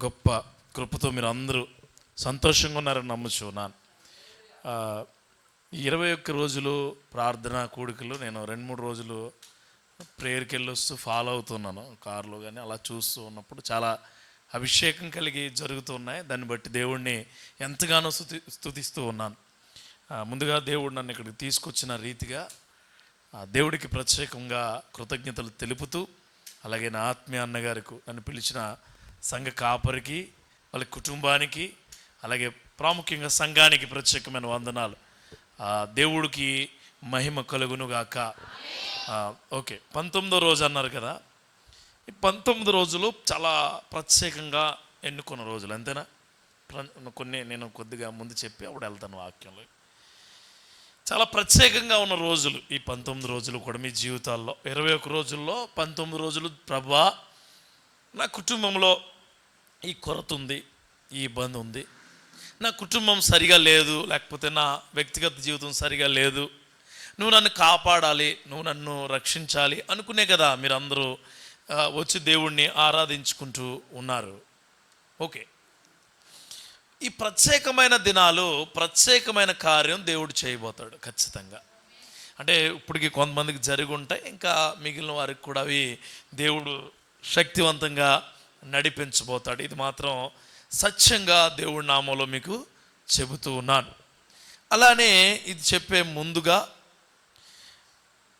గొప్ప కృపతో మీరు అందరూ సంతోషంగా ఉన్నారని నమ్ముచున్నాను. 21 రోజులు ప్రార్థన కూడికలు నేను 2-3 రోజులు ప్రేయర్కి వెళ్ళి వస్తూ ఫాలో అవుతున్నాను కారులో, కానీ అలా చూస్తూ ఉన్నప్పుడు చాలా అభిషేకం కలిగి జరుగుతున్నాయి. దాన్ని బట్టి దేవుణ్ణి ఎంతగానో స్తుతిస్తూ ఉన్నాను. ముందుగా దేవుడు నన్ను ఇక్కడికి తీసుకొచ్చిన రీతిగా దేవుడికి ప్రత్యేకంగా కృతజ్ఞతలు తెలుపుతూ, అలాగే నా ఆత్మీయ అన్నగారికి, నన్ను పిలిచిన సంఘ కాపరికి, వాళ్ళ కుటుంబానికి, అలాగే ప్రాముఖ్యంగా సంఘానికి ప్రత్యేకమైన వందనాలు. దేవుడికి మహిమ కలుగునుగాక. ఓకే, 19వ రోజు అన్నారు కదా. ఈ 19 రోజులు చాలా ప్రత్యేకంగా ఎన్నుకున్న రోజులు, అంతేనా? కొన్ని నేను కొద్దిగా ముందు చెప్పి అప్పుడు వెళ్తాను వాక్యంలో. చాలా ప్రత్యేకంగా ఉన్న రోజులు ఈ 19 రోజులు కూడా మీ జీవితాల్లో. 21 రోజుల్లో 19 రోజులు ప్రభువా, నా కుటుంబంలో ఈ కొరత ఉంది, ఈ ఇబ్బంది ఉంది, నా కుటుంబం సరిగా లేదు, లేకపోతే నా వ్యక్తిగత జీవితం సరిగా లేదు, నువ్వు నన్ను కాపాడాలి, నువ్వు నన్ను రక్షించాలి అనుకునే కదా మీరందరూ వచ్చి దేవుణ్ణి ఆరాధించుకుంటూ ఉన్నారు. ఓకే, ఈ ప్రత్యేకమైన దినాలు ప్రత్యేకమైన కార్యం దేవుడు చేయబోతాడు ఖచ్చితంగా. అంటే ఇప్పటికి కొంతమందికి జరిగి ఉంటాయి, ఇంకా మిగిలిన వారికి కూడా అవి దేవుడు శక్తివంతంగా నడిపించబోతాడు. ఇది మాత్రం సత్యంగా దేవుడి నామంలో మీకు చెబుతూ ఉన్నాను. అలానే ఇది చెప్పే ముందుగా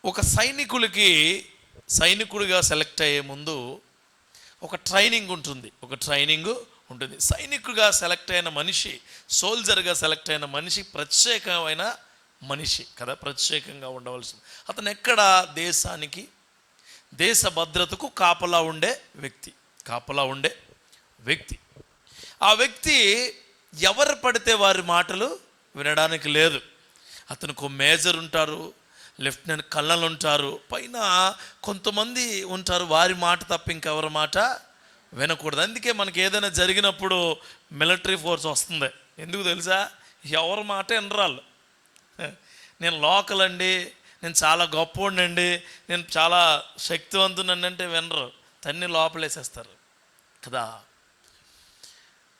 ఒక సైనికుడిగా సెలెక్ట్ అయ్యే ముందు ఒక ట్రైనింగ్ ఉంటుంది. సైనికుడిగా సెలెక్ట్ అయిన మనిషి, సోల్జర్గా సెలెక్ట్ అయిన మనిషి ప్రత్యేకమైన మనిషి కదా, ప్రత్యేకంగా ఉండవలసింది. అతను ఎక్కడ దేశానికి, దేశ భద్రతకు కాపలా ఉండే వ్యక్తి. ఆ వ్యక్తి ఎవరు పడితే వారి మాటలు వినడానికి లేదు. అతనికి ఒక మేజర్ ఉంటారు, లెఫ్టినెంట్ కల్నల్ ఉంటారు, పైన కొంతమంది ఉంటారు, వారి మాట తప్ప ఇంకెవరి మాట వినకూడదు. అందుకే మనకి ఏదైనా జరిగినప్పుడు మిలిటరీ ఫోర్స్ వస్తుంది. ఎందుకు తెలుసా? ఎవరి మాట వినరాళ్ళు. నేను లోకల్ అండి, నేను చాలా గొప్పోడినండి, నేను చాలా శక్తివంతునండి అంటే వినరు, తన్ని లోపలేసేస్తారు కదా.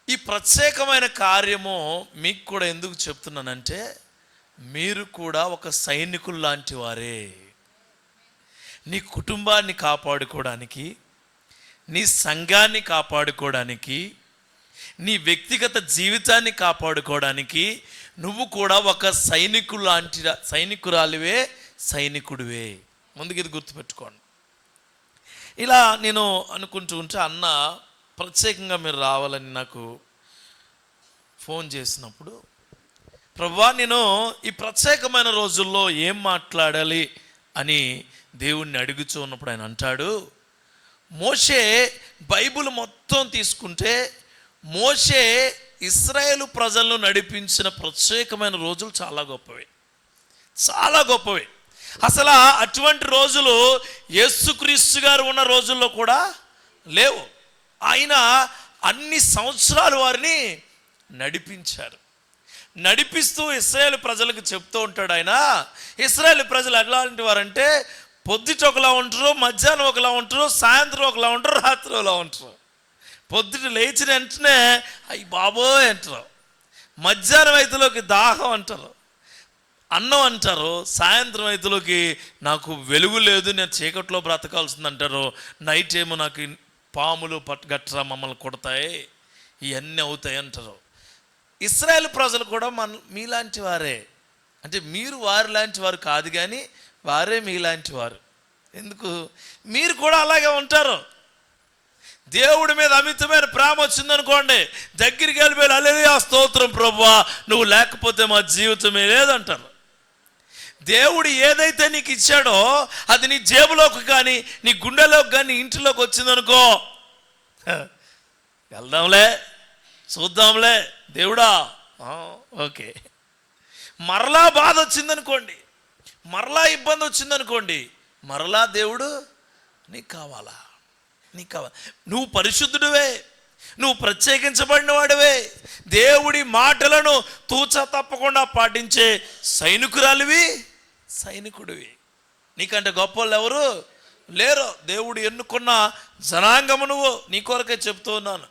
ఈ ప్రత్యేకమైన కార్యము మీకు కూడా ఎందుకు చెప్తున్నానంటే, మీరు కూడా ఒక సైనికులు లాంటి వారే. నీ కుటుంబాన్ని కాపాడుకోవడానికి, నీ సంఘాన్ని కాపాడుకోవడానికి, నీ వ్యక్తిగత జీవితాన్ని కాపాడుకోవడానికి నువ్వు కూడా ఒక సైనికురాలివే, సైనికుడివే. ముందుకు ఇది గుర్తుపెట్టుకోండి. ఇలా నేను అనుకుంటూ ఉంటే అన్న ప్రత్యేకంగా మీరు రావాలని నాకు ఫోన్ చేసినప్పుడు, ప్రభువా నేను ఈ ప్రత్యేకమైన రోజుల్లో ఏం మాట్లాడాలి అని దేవుణ్ణి అడుగుతూ ఉన్నప్పుడు ఆయన అంటాడు, మోషే బైబిల్ మొత్తం తీసుకుంటే మోషే ఇశ్రాయేలు ప్రజలను నడిపించిన ప్రత్యేకమైన రోజులు చాలా గొప్పవి. అసలు అటువంటి రోజులు యేసుక్రీస్తు గారు ఉన్న రోజుల్లో కూడా లేవు. ఆయన అన్ని సంవత్సరాలు వారిని నడిపిస్తూ ఇశ్రాయేలు ప్రజలకు చెప్తూ ఉంటాడు. ఆయన ఇశ్రాయేలు ప్రజలు ఎలాంటి వారంటే పొద్దుట ఒకలా ఉంటారు, మధ్యాహ్నం ఒకలా ఉంటారు, సాయంత్రం ఒకలా ఉంటారు, రాత్రి ఒకలా ఉంటారు. పొద్దుట లేచిన వెంటనే అయ్యి బాబోయ్ అంటారు, మధ్యాహ్నం అయితేలోకి దాహం అంటారు, అన్నం అంటారు, సాయంత్రం అయితేలోకి నాకు వెలుగు లేదు, నేను చీకట్లో బ్రతకాల్సింది అంటారు, నైట్ ఏమో నాకు పాములు గట్రా మమ్మల్ని కొడతాయి, ఇవన్నీ అవుతాయి అంటారు. ఇశ్రాయేలు ప్రజలు కూడా మీలాంటి వారే. అంటే మీరు వారి లాంటి వారు కాదు, కానీ వారే మీలాంటి వారు. ఎందుకు? మీరు కూడా అలాగే ఉంటారు. దేవుడి మీద అమితమైన ప్రేమ వచ్చిందనుకోండి, దగ్గరికి వెళ్ళిపోయి హల్లెలూయా స్తోత్రం ప్రభువా, నువ్వు లేకపోతే మా జీవితమే లేదంటారు. దేవుడు ఏదైతే నీకు ఇచ్చాడో అది నీ జేబులోకి కానీ, నీ గుండెలోకి కానీ, ఇంటిలోకి వచ్చిందనుకో, వెళ్దాంలే, చూద్దాంలే దేవుడా, ఓకే. మరలా బాధ వచ్చిందనుకోండి, మరలా ఇబ్బంది వచ్చిందనుకోండి, మరలా దేవుడు నీకు కావాలి. నువ్వు పరిశుద్ధుడివే, నువ్వు ప్రత్యేకించబడిన వాడివే, దేవుడి మాటలను తూచా తప్పకుండా పాటించే సైనికుడివి. నీకంటే గొప్ప వాళ్ళు ఎవరు లేరు. దేవుడు ఎన్నుకున్న జనాంగము నువ్వు. నీ కొరకే చెప్తూ ఉన్నాను.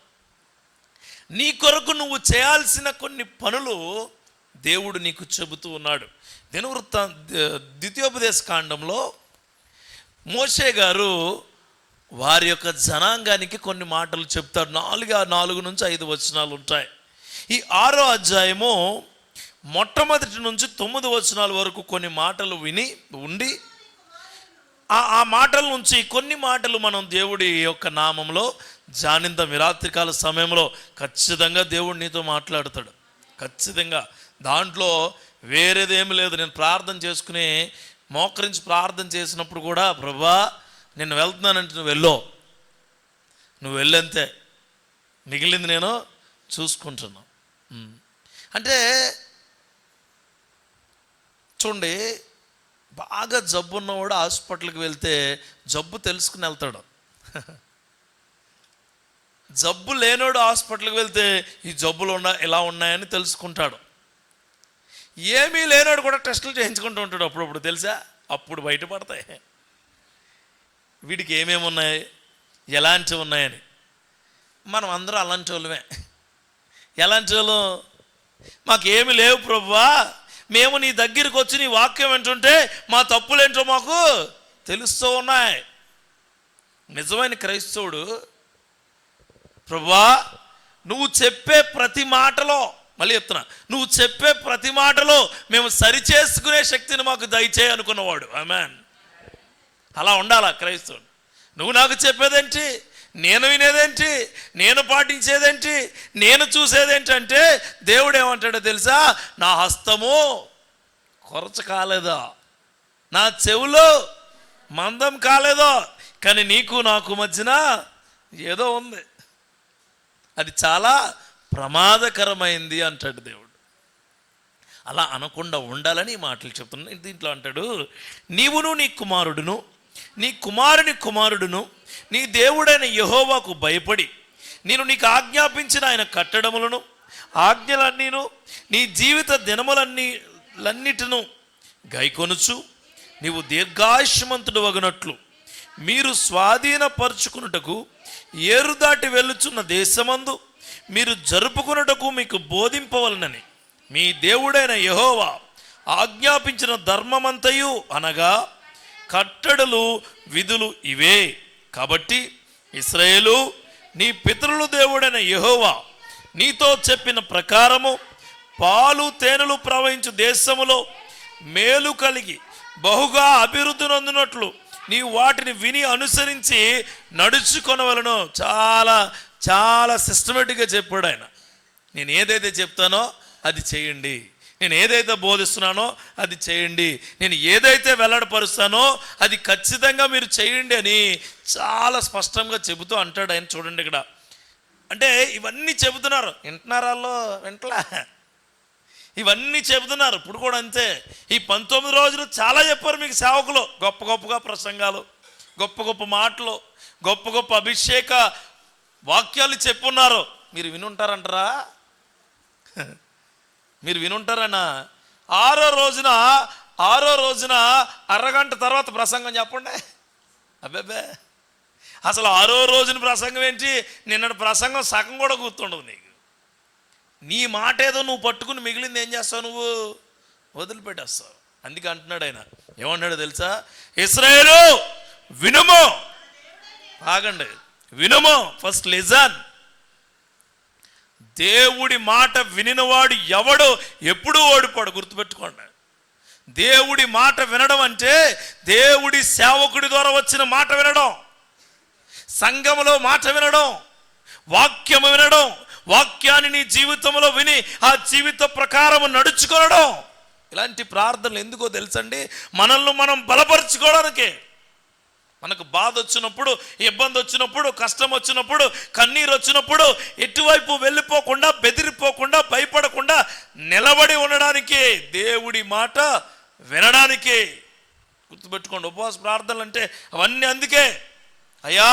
నీ కొరకు నువ్వు చేయాల్సిన కొన్ని పనులు దేవుడు నీకు చెబుతూ ఉన్నాడు. ద్వితీయోపదేశ కాండంలో మోషే గారు వారి యొక్క జనాంగానికి కొన్ని మాటలు చెప్తారు. 4 నుంచి 5 వచనాలు ఉంటాయి. ఈ 6వ అధ్యాయము మొట్టమొదటి నుంచి 9 వచనాల వరకు కొన్ని మాటలు విని ఉండి ఆ మాటల నుంచి కొన్ని మాటలు మనం దేవుడి యొక్క నామంలో జానిందాం. రాత్రికాల సమయంలో ఖచ్చితంగా దేవుడు నీతో మాట్లాడతాడు. ఖచ్చితంగా దాంట్లో వేరేదేమి లేదు. నేను ప్రార్థన చేసుకుని మోకరించి ప్రార్థన చేసినప్పుడు కూడా, ప్రభువా నేను వెళ్తున్నానంటే నువ్వు వెళ్ళంతే, మిగిలింది నేను చూసుకుంటున్నా. అంటే చూడండి, బాగా జబ్బు ఉన్నవాడు హాస్పిటల్కి వెళ్తే జబ్బు తెలుసుకుని వెళ్తాడు. జబ్బు లేనోడు హాస్పిటల్కి వెళ్తే ఈ జబ్బులు ఇలా ఉన్నాయని తెలుసుకుంటాడు. ఏమీ లేనోడు కూడా టెస్టులు చేయించుకుంటూ ఉంటాడు అప్పుడప్పుడు, తెలుసా? అప్పుడు బయటపడతాయి వీడికి ఏమేమి ఉన్నాయి, ఎలాంటివి ఉన్నాయని. మనం అందరూ అలాంటి వాళ్ళమే. ఎలాంటి వాళ్ళు? మాకేమి లేవు ప్రభువా, మేము నీ దగ్గరికి వచ్చి నీ వాక్యం వింటుంటే మా తప్పులేంటో మాకు తెలుస్తూ ఉన్నాయి. నిజమైన క్రైస్తవుడు, ప్రభువా నువ్వు చెప్పే ప్రతి మాటలో, మళ్ళీ చెప్తున్నా, నువ్వు చెప్పే ప్రతి మాటలో మేము సరిచేసుకునే శక్తిని మాకు దయచేయి అనుకున్నవాడు. ఆమేన్. అలా ఉండాలా క్రైస్తవుడు. నువ్వు నాకు చెప్పేదేంటి, నేను వినేదేంటి, నేను పాటించేదేంటి, నేను చూసేదేంటంటే దేవుడు ఏమంటాడో తెలుసా? నా హస్తము కొరచ కాలేదో, నా చెవులు మందం కాలేదో, కానీ నీకు నాకు మధ్యన ఏదో ఉంది, అది చాలా ప్రమాదకరమైంది అంటాడు దేవుడు. అలా అనకుండా ఉండాలని ఈ మాటలు చెప్తున్నాను. దీంట్లో అంటాడు, నీవును నీ కుమారుడును నీ కుమారుని కుమారుడును నీ దేవుడైన యెహోవాకు భయపడి నేను నీకు ఆజ్ఞాపించిన ఆయన కట్టడములను ఆజ్ఞలన్నీను నీ జీవిత దినములన్నిటిను గైకొనుచు నీవు దీర్ఘాయుష్మంతుడు వగునట్లు మీరు స్వాధీనపరుచుకున్నటకు ఏరు దాటి వెళ్ళుచున్న దేశమందు మీరు జరుపుకున్నటకు మీకు బోధింపవలనని మీ దేవుడైన యెహోవా ఆజ్ఞాపించిన ధర్మమంతయు అనగా కట్టడలు విధులు ఇవే. కాబట్టి ఇశ్రాయేలు, నీ పితరుల దేవుడైన యెహోవా నీతో చెప్పిన ప్రకారము పాలు తేనెలు ప్రవహించు దేశములో మేలు కలిగి బహుగా అభివృద్ధి నొందినట్లు నీవు వాటిని విని అనుసరించి నడుచుకొనవలను. చాలా చాలా సిస్టమేటిక్గా చెప్పాడు ఆయన. నేను ఏదైతే చెప్తానో అది చేయండి, నేను ఏదైతే బోధిస్తున్నానో అది చేయండి, నేను ఏదైతే వెల్లడిపరుస్తానో అది ఖచ్చితంగా మీరు చేయండి అని చాలా స్పష్టంగా చెబుతూ అంటాడు ఆయన. చూడండి ఇక్కడ, అంటే ఇవన్నీ చెబుతున్నారు, వింటున్నారు వాళ్ళు? వింటలా, ఇవన్నీ చెబుతున్నారు. ఇప్పుడు కూడా అంతే. ఈ 19 రోజులు చాలా చెప్పారు మీకు సేవకులు, గొప్ప గొప్పగా ప్రసంగాలు, గొప్ప గొప్ప మాటలు, గొప్ప గొప్ప అభిషేక వాక్యాలు చెప్పున్నారు. మీరు వినుంటారంటారా? మీరు వినుంటారన్నా? ఆరో రోజున అరగంట తర్వాత ప్రసంగం చెప్పండి. అబ్బే, అసలు 6వ రోజున ప్రసంగం ఏంటి? నిన్నటి ప్రసంగం సగం కూడా గుర్తుండదు నీకు. నీ మాట ఏదో నువ్వు పట్టుకుని మిగిలింది ఏం చేస్తావు? నువ్వు వదిలిపెట్టేస్తావు. అందుకే అంటున్నాడు ఆయన. ఏమన్నాడో తెలుసా? ఇశ్రాయేలు వినుము. ఆగండి, వినుము. First listen. దేవుడి మాట వినినవాడు ఎవడో ఎప్పుడూ ఓడిపోడు, గుర్తుపెట్టుకోండి. దేవుడి మాట వినడం అంటే దేవుడి సేవకుడి ద్వారా వచ్చిన మాట వినడం, సంఘములో మాట వినడం, వాక్యము వినడం, వాక్యాన్ని నీ జీవితంలో విని ఆ జీవిత ప్రకారం నడుచుకోవడం. ఇలాంటి ప్రార్థనలు ఎందుకో తెలుసండి? మనల్ని మనం బలపరుచుకోవడానికే. మనకు బాధ వచ్చినప్పుడు, ఇబ్బంది వచ్చినప్పుడు, కష్టం వచ్చినప్పుడు, కన్నీరు వచ్చినప్పుడు ఎటువైపు వెళ్ళిపోకుండా, బెదిరిపోకుండా, భయపడకుండా నిలబడి ఉండడానికి, దేవుడి మాట వినడానికి. గుర్తుపెట్టుకోండి, ఉపవాస ప్రార్థనలు అంటే అవన్నీ అందుకే. అయ్యా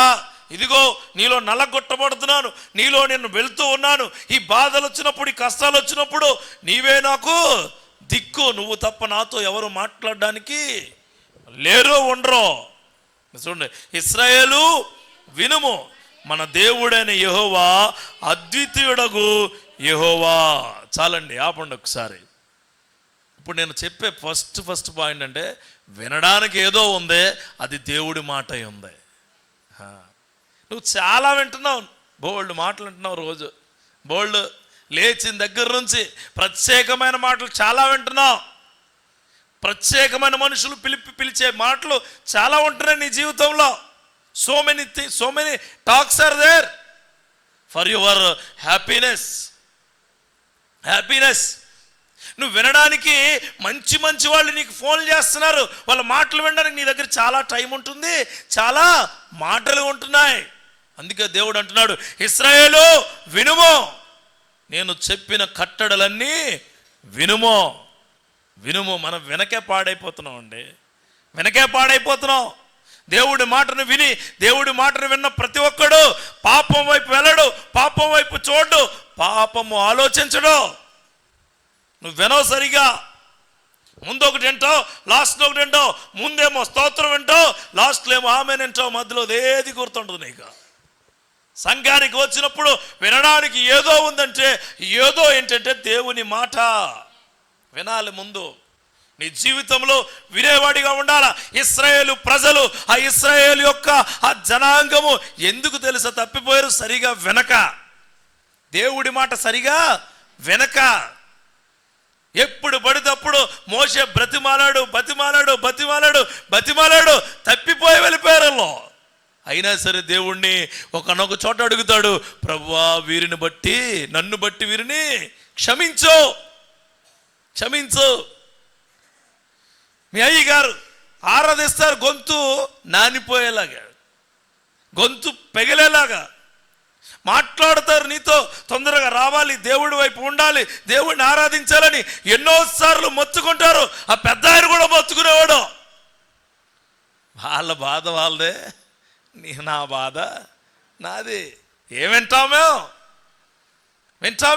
ఇదిగో నీలో నలగొట్టబడుతున్నాను, నీలో నేను వెళ్తూ ఉన్నాను, ఈ బాధలు వచ్చినప్పుడు, ఈ కష్టాలు వచ్చినప్పుడు నీవే నాకు దిక్కు, నువ్వు తప్ప నాతో ఎవరు మాట్లాడడానికి లేరు, ఉండరు. చూడండి, ఇశ్రాయేలు వినుము, మన దేవుడైన యెహోవా అద్వితీయుడగు యెహోవా. చాలండి, ఆపండి ఒకసారి. ఇప్పుడు నేను చెప్పే ఫస్ట్ పాయింట్ అంటే, వినడానికి ఏదో ఉందే, అది దేవుడి మాట ఉంది. నువ్వు చాలా వింటున్నావు, బోల్డ్ మాటలు వింటున్నావు, రోజు బోల్డ్ లేచిన దగ్గర నుంచి ప్రత్యేకమైన మాటలు చాలా వింటున్నావు. ప్రత్యేకమైన మనుషులు పిలిచే మాటలు చాలా ఉంటున్నాయి నీ జీవితంలో. So many talks are there for your happiness. నువ్వు వినడానికి మంచి వాళ్ళు నీకు ఫోన్ చేస్తున్నారు. వాళ్ళ మాటలు వినడానికి నీ దగ్గర చాలా టైం ఉంటుంది, చాలా మాటలు ఉంటున్నాయి. అందుకే దేవుడు అంటున్నాడు, ఇశ్రాయేలు వినుమో, నేను చెప్పిన కట్టడలన్నీ వినుమో. మనం వెనకే పాడైపోతున్నాం. దేవుడి మాటను విని, దేవుడి మాటను విన్న ప్రతి ఒక్కడు పాపం వైపు వెళ్ళడు, పాపం వైపు చూడు, పాపము ఆలోచించడు. నువ్వు వినవు సరిగా. ముందు ఒకటి వింటావు, లాస్ట్లో ఒకటి వింటావు. ముందేమో స్తోత్రం వింటావు, లాస్ట్లో ఏమో ఆమె వింటావు. మధ్యలో ఏది గుర్తుండదు నీకు. సంఘానికి వచ్చినప్పుడు వినడానికి ఏదో ఉందంటే, ఏదో ఏంటంటే దేవుని మాట వినాలి. ముందు నీ జీవితంలో వినేవాడిగా ఉండాలా. ఇశ్రాయేలు ప్రజలు, ఆ ఇశ్రాయేలు యొక్క ఆ జనాంగము ఎందుకు తెలుసా తప్పిపోయారు? సరిగా వెనక, దేవుడి మాట సరిగా వెనక. ఎప్పుడు పడితప్పుడు మోషే బతిమాలాడు, తప్పిపోయి వెళ్ళిపోయారు. అయినా సరే దేవుణ్ణి ఒకనొక చోట అడుగుతాడు, ప్రభువా వీరిని బట్టి, నన్ను బట్టి వీరిని క్షమించు. మీ అయ్యగారు ఆరాధిస్తారు, గొంతు నానిపోయేలాగా, గొంతు పెగిలేలాగా మాట్లాడతారు నీతో. తొందరగా రావాలి, దేవుడి వైపు ఉండాలి, దేవుడిని ఆరాధించాలని ఎన్నోసార్లు మొత్తుకుంటారు. ఆ పెద్ద ఆయన కూడా మొత్తుకునేవాడు. వాళ్ళ బాధ వాళ్ళదే, నా బాధ నాది. వింటాం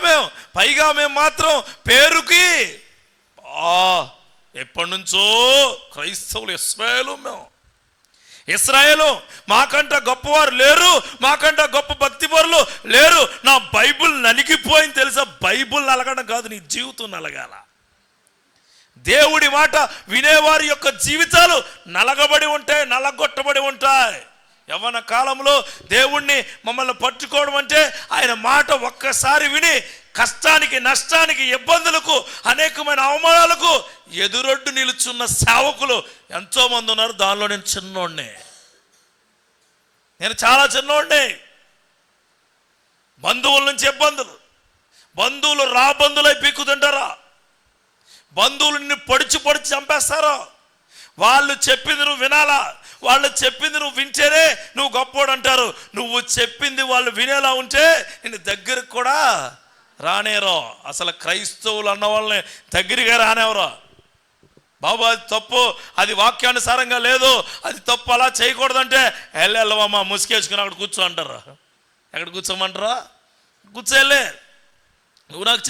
మేము. పైగా మేము మాత్రం పేరుకి ఎప్పటి నుంచో క్రైస్తవులు, ఇశ్రాయేలు మాకంట గొప్పవారు లేరు, మాకంట గొప్ప భక్తి పరులు లేరు. నా బైబుల్ నలిగిపోయింది తెలుసా? బైబుల్ నలగడం కాదు, నీ జీవితం నలగాల. దేవుడి మాట వినేవారి యొక్క జీవితాలు నలగొట్టబడి ఉంటాయి. యవ్వన కాలంలో దేవుణ్ణి మమ్మల్ని పట్టుకోవడం అంటే ఆయన మాట ఒక్కసారి విని కష్టానికి, నష్టానికి, ఇబ్బందులకు, అనేకమైన అవమానాలకు ఎదురొడ్డు నిలుచున్న సేవకులు ఎంతోమంది ఉన్నారు. దానిలో నేను చాలా చిన్నోడిని. బంధువుల నుంచి ఇబ్బందులు, బంధువులు రాబంధులై పీక్కుతుంటారా, బంధువులు నిన్ను పొడిచి చంపేస్తారా. వాళ్ళు చెప్పింది నువ్వు వినాలా, వాళ్ళు చెప్పింది నువ్వు వింటేనే నువ్వు గొప్పోడు అంటారు. నువ్వు చెప్పింది వాళ్ళు వినేలా ఉంటే నిన్ను దగ్గరకు కూడా రానేరో. అసలు క్రైస్తవులు అన్న వాళ్ళని దగ్గరగా రానేవరో. బాబు అది తప్పు, అది వాక్యానుసారంగా లేదు, అది తప్పు, అలా చేయకూడదంటే వెళ్ళమ్మా ముసుకేసుకుని అక్కడ కూర్చో అంటారు. ఎక్కడ కూర్చోమంటారా? కూర్చోలే. నువ్వు నాకు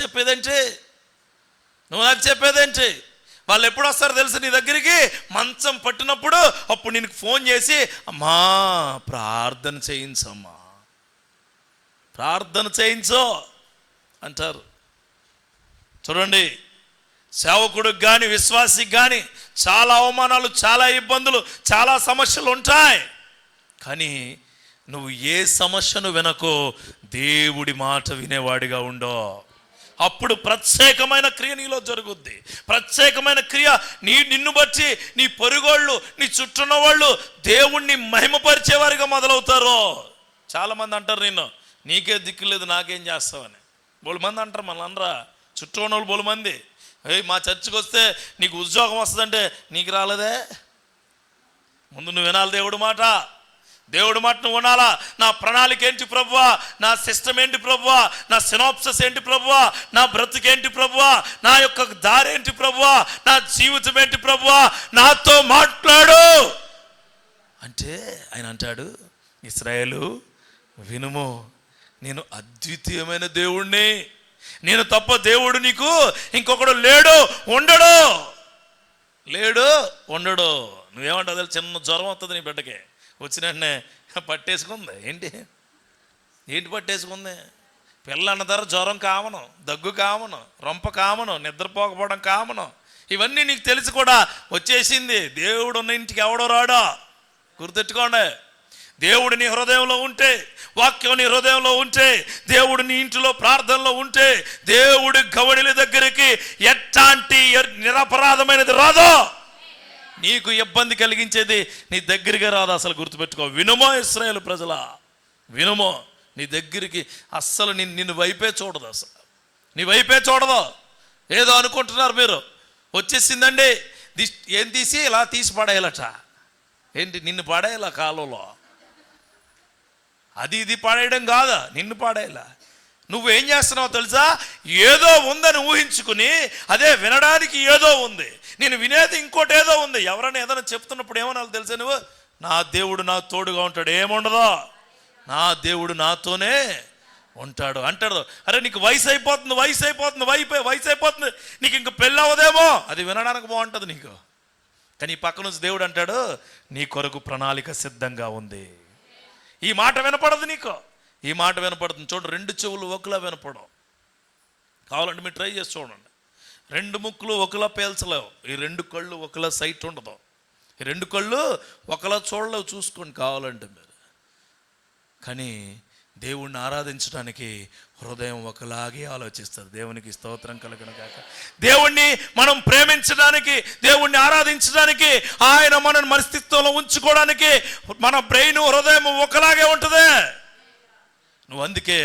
చెప్పేదేంటి? వాళ్ళు ఎప్పుడు వస్తారో తెలుసు నీ దగ్గరికి? మంచం పట్టినప్పుడు. అప్పుడు నేను ఫోన్ చేసి, అమ్మా ప్రార్థన చేయించు అంటారు. చూడండి, సేవకుడికి కానీ విశ్వాసికి కానీ చాలా అవమానాలు, చాలా ఇబ్బందులు, చాలా సమస్యలు ఉంటాయి. కానీ నువ్వు ఏ సమస్యను వినకో, దేవుడి మాట వినేవాడిగా ఉండో. అప్పుడు ప్రత్యేకమైన క్రియ నీలో జరుగుద్ది. ప్రత్యేకమైన క్రియ నిన్ను బట్టి నీ పొరుగోళ్ళు, నీ చుట్టూన్న వాళ్ళు దేవుణ్ణి మహిమపరిచేవారిగా మొదలవుతారు. చాలామంది అంటారు, నీకే దిక్కు లేదు, నాకేం చేస్తావని. బోలు మంది అంటారు. మన అనరా, చుట్టూ ఉన్న వాళ్ళు బోలు మంది. మా చర్చికి వస్తే నీకు ఉద్యోగం వస్తుందంటే నీకు రాలేదే. ముందు నువ్వు వినాలి దేవుడి మాట నువ్వు వినాలా. నా ప్రణాళిక ఏంటి ప్రభువా, నా సిస్టమ్ ఏంటి ప్రభువా, నా సినాప్సిస్ ఏంటి ప్రభువా, నా బ్రతుకేంటి ప్రభువా, నా యొక్క దారి ఏంటి ప్రభువా, నా జీవితం ఏంటి ప్రభువా, నాతో మాట్లాడు అంటే ఆయన అంటాడు, ఇశ్రాయేలు వినుము, నేను అద్వితీయమైన దేవుణ్ణి, నేను తప్ప దేవుడు నీకు ఇంకొకడు లేడు, ఉండడు. నువ్వేమంటావు? చిన్న జ్వరం వస్తుంది నీ బిడ్డకి, వచ్చిన వెంటనే పట్టేసుకుంది ఏంటి, ఏంటి పట్టేసుకుంది? పిల్ల అన్న ధర జ్వరం కామను, దగ్గు కామను, రొంప కామను, నిద్రపోకపోవడం కామను, ఇవన్నీ నీకు తెలిసి కూడా వచ్చేసింది. దేవుడు ఉన్న ఇంటికి ఎవడో రాడా? గుర్తెట్టుకోండి. దేవుడు నీ హృదయంలో ఉంటే, వాక్యం నీ హృదయంలో ఉంటే, దేవుడు నీ ఇంటిలో ప్రార్థనలో ఉంటే, దేవుడి గవడిల దగ్గరికి ఎట్లాంటి నిరపరాధమైనది రాదో, నీకు ఇబ్బంది కలిగించేది నీ దగ్గరికి రాదు. అసలు గుర్తుపెట్టుకో. వినుమో ఇశ్రాయేలు ప్రజల, వినుమో, నీ దగ్గరికి అస్సలు నిన్ను వైపే చూడదు. అసలు నీ వైపే చూడదు. ఏదో అనుకుంటున్నారు మీరు, వచ్చేసిందండి ఏం తీసి ఇలా తీసి పడేయాలట. ఏంటి? నిన్ను పడేయాల కాలంలో. అది ఇది పడేయడం కాదా, నిన్ను పడేయాల. నువ్వేం చేస్తున్నావు తెలుసా? ఏదో ఉందని ఊహించుకుని, అదే వినడానికి ఏదో ఉంది, నేను వినేది ఇంకోటి ఏదో ఉంది. ఎవరైనా ఏదైనా చెప్తున్నప్పుడు ఏమన్నా తెలుసా నువ్వు? నా దేవుడు నా తోడుగా ఉంటాడు. ఏముండదో, నా దేవుడు నాతోనే ఉంటాడు అంటాడు. అరే నీకు వయసు అయిపోతుంది, వయసు అయిపోతుంది, నీకు ఇంక పెళ్ళి అవ్వదేమో, అది వినడానికి బాగుంటుంది నీకు. కానీ ఈ పక్క నుంచి దేవుడు అంటాడు, నీ కొరకు ప్రణాళిక సిద్ధంగా ఉంది. ఈ మాట వినపడదు నీకు, ఈ మాట వినపడుతుంది. చూడండి, 2 చెవులు ఒకలా వినపడవు. కావాలంటే మీరు ట్రై చేసి చూడండి. 2 ముక్కులు ఒకలా పేల్చలేవు. ఈ 2 కళ్ళు ఒకలా సైట్ ఉండదు. ఈ 2 కళ్ళు ఒకలా చూడలేవు. చూసుకోండి కావాలంటే మీరు. కానీ దేవుణ్ణి ఆరాధించడానికి హృదయం ఒకలాగే ఆలోచిస్తారు. దేవునికి స్తోత్రం కలుగును గాక. దేవుణ్ణి మనం ప్రేమించడానికి, దేవుణ్ణి ఆరాధించడానికి, ఆయన మనని మన స్థితిలో ఉంచుకోవడానికి మన బ్రెయిన్, హృదయం ఒకలాగే ఉంటుంది. నువ్వు అందుకే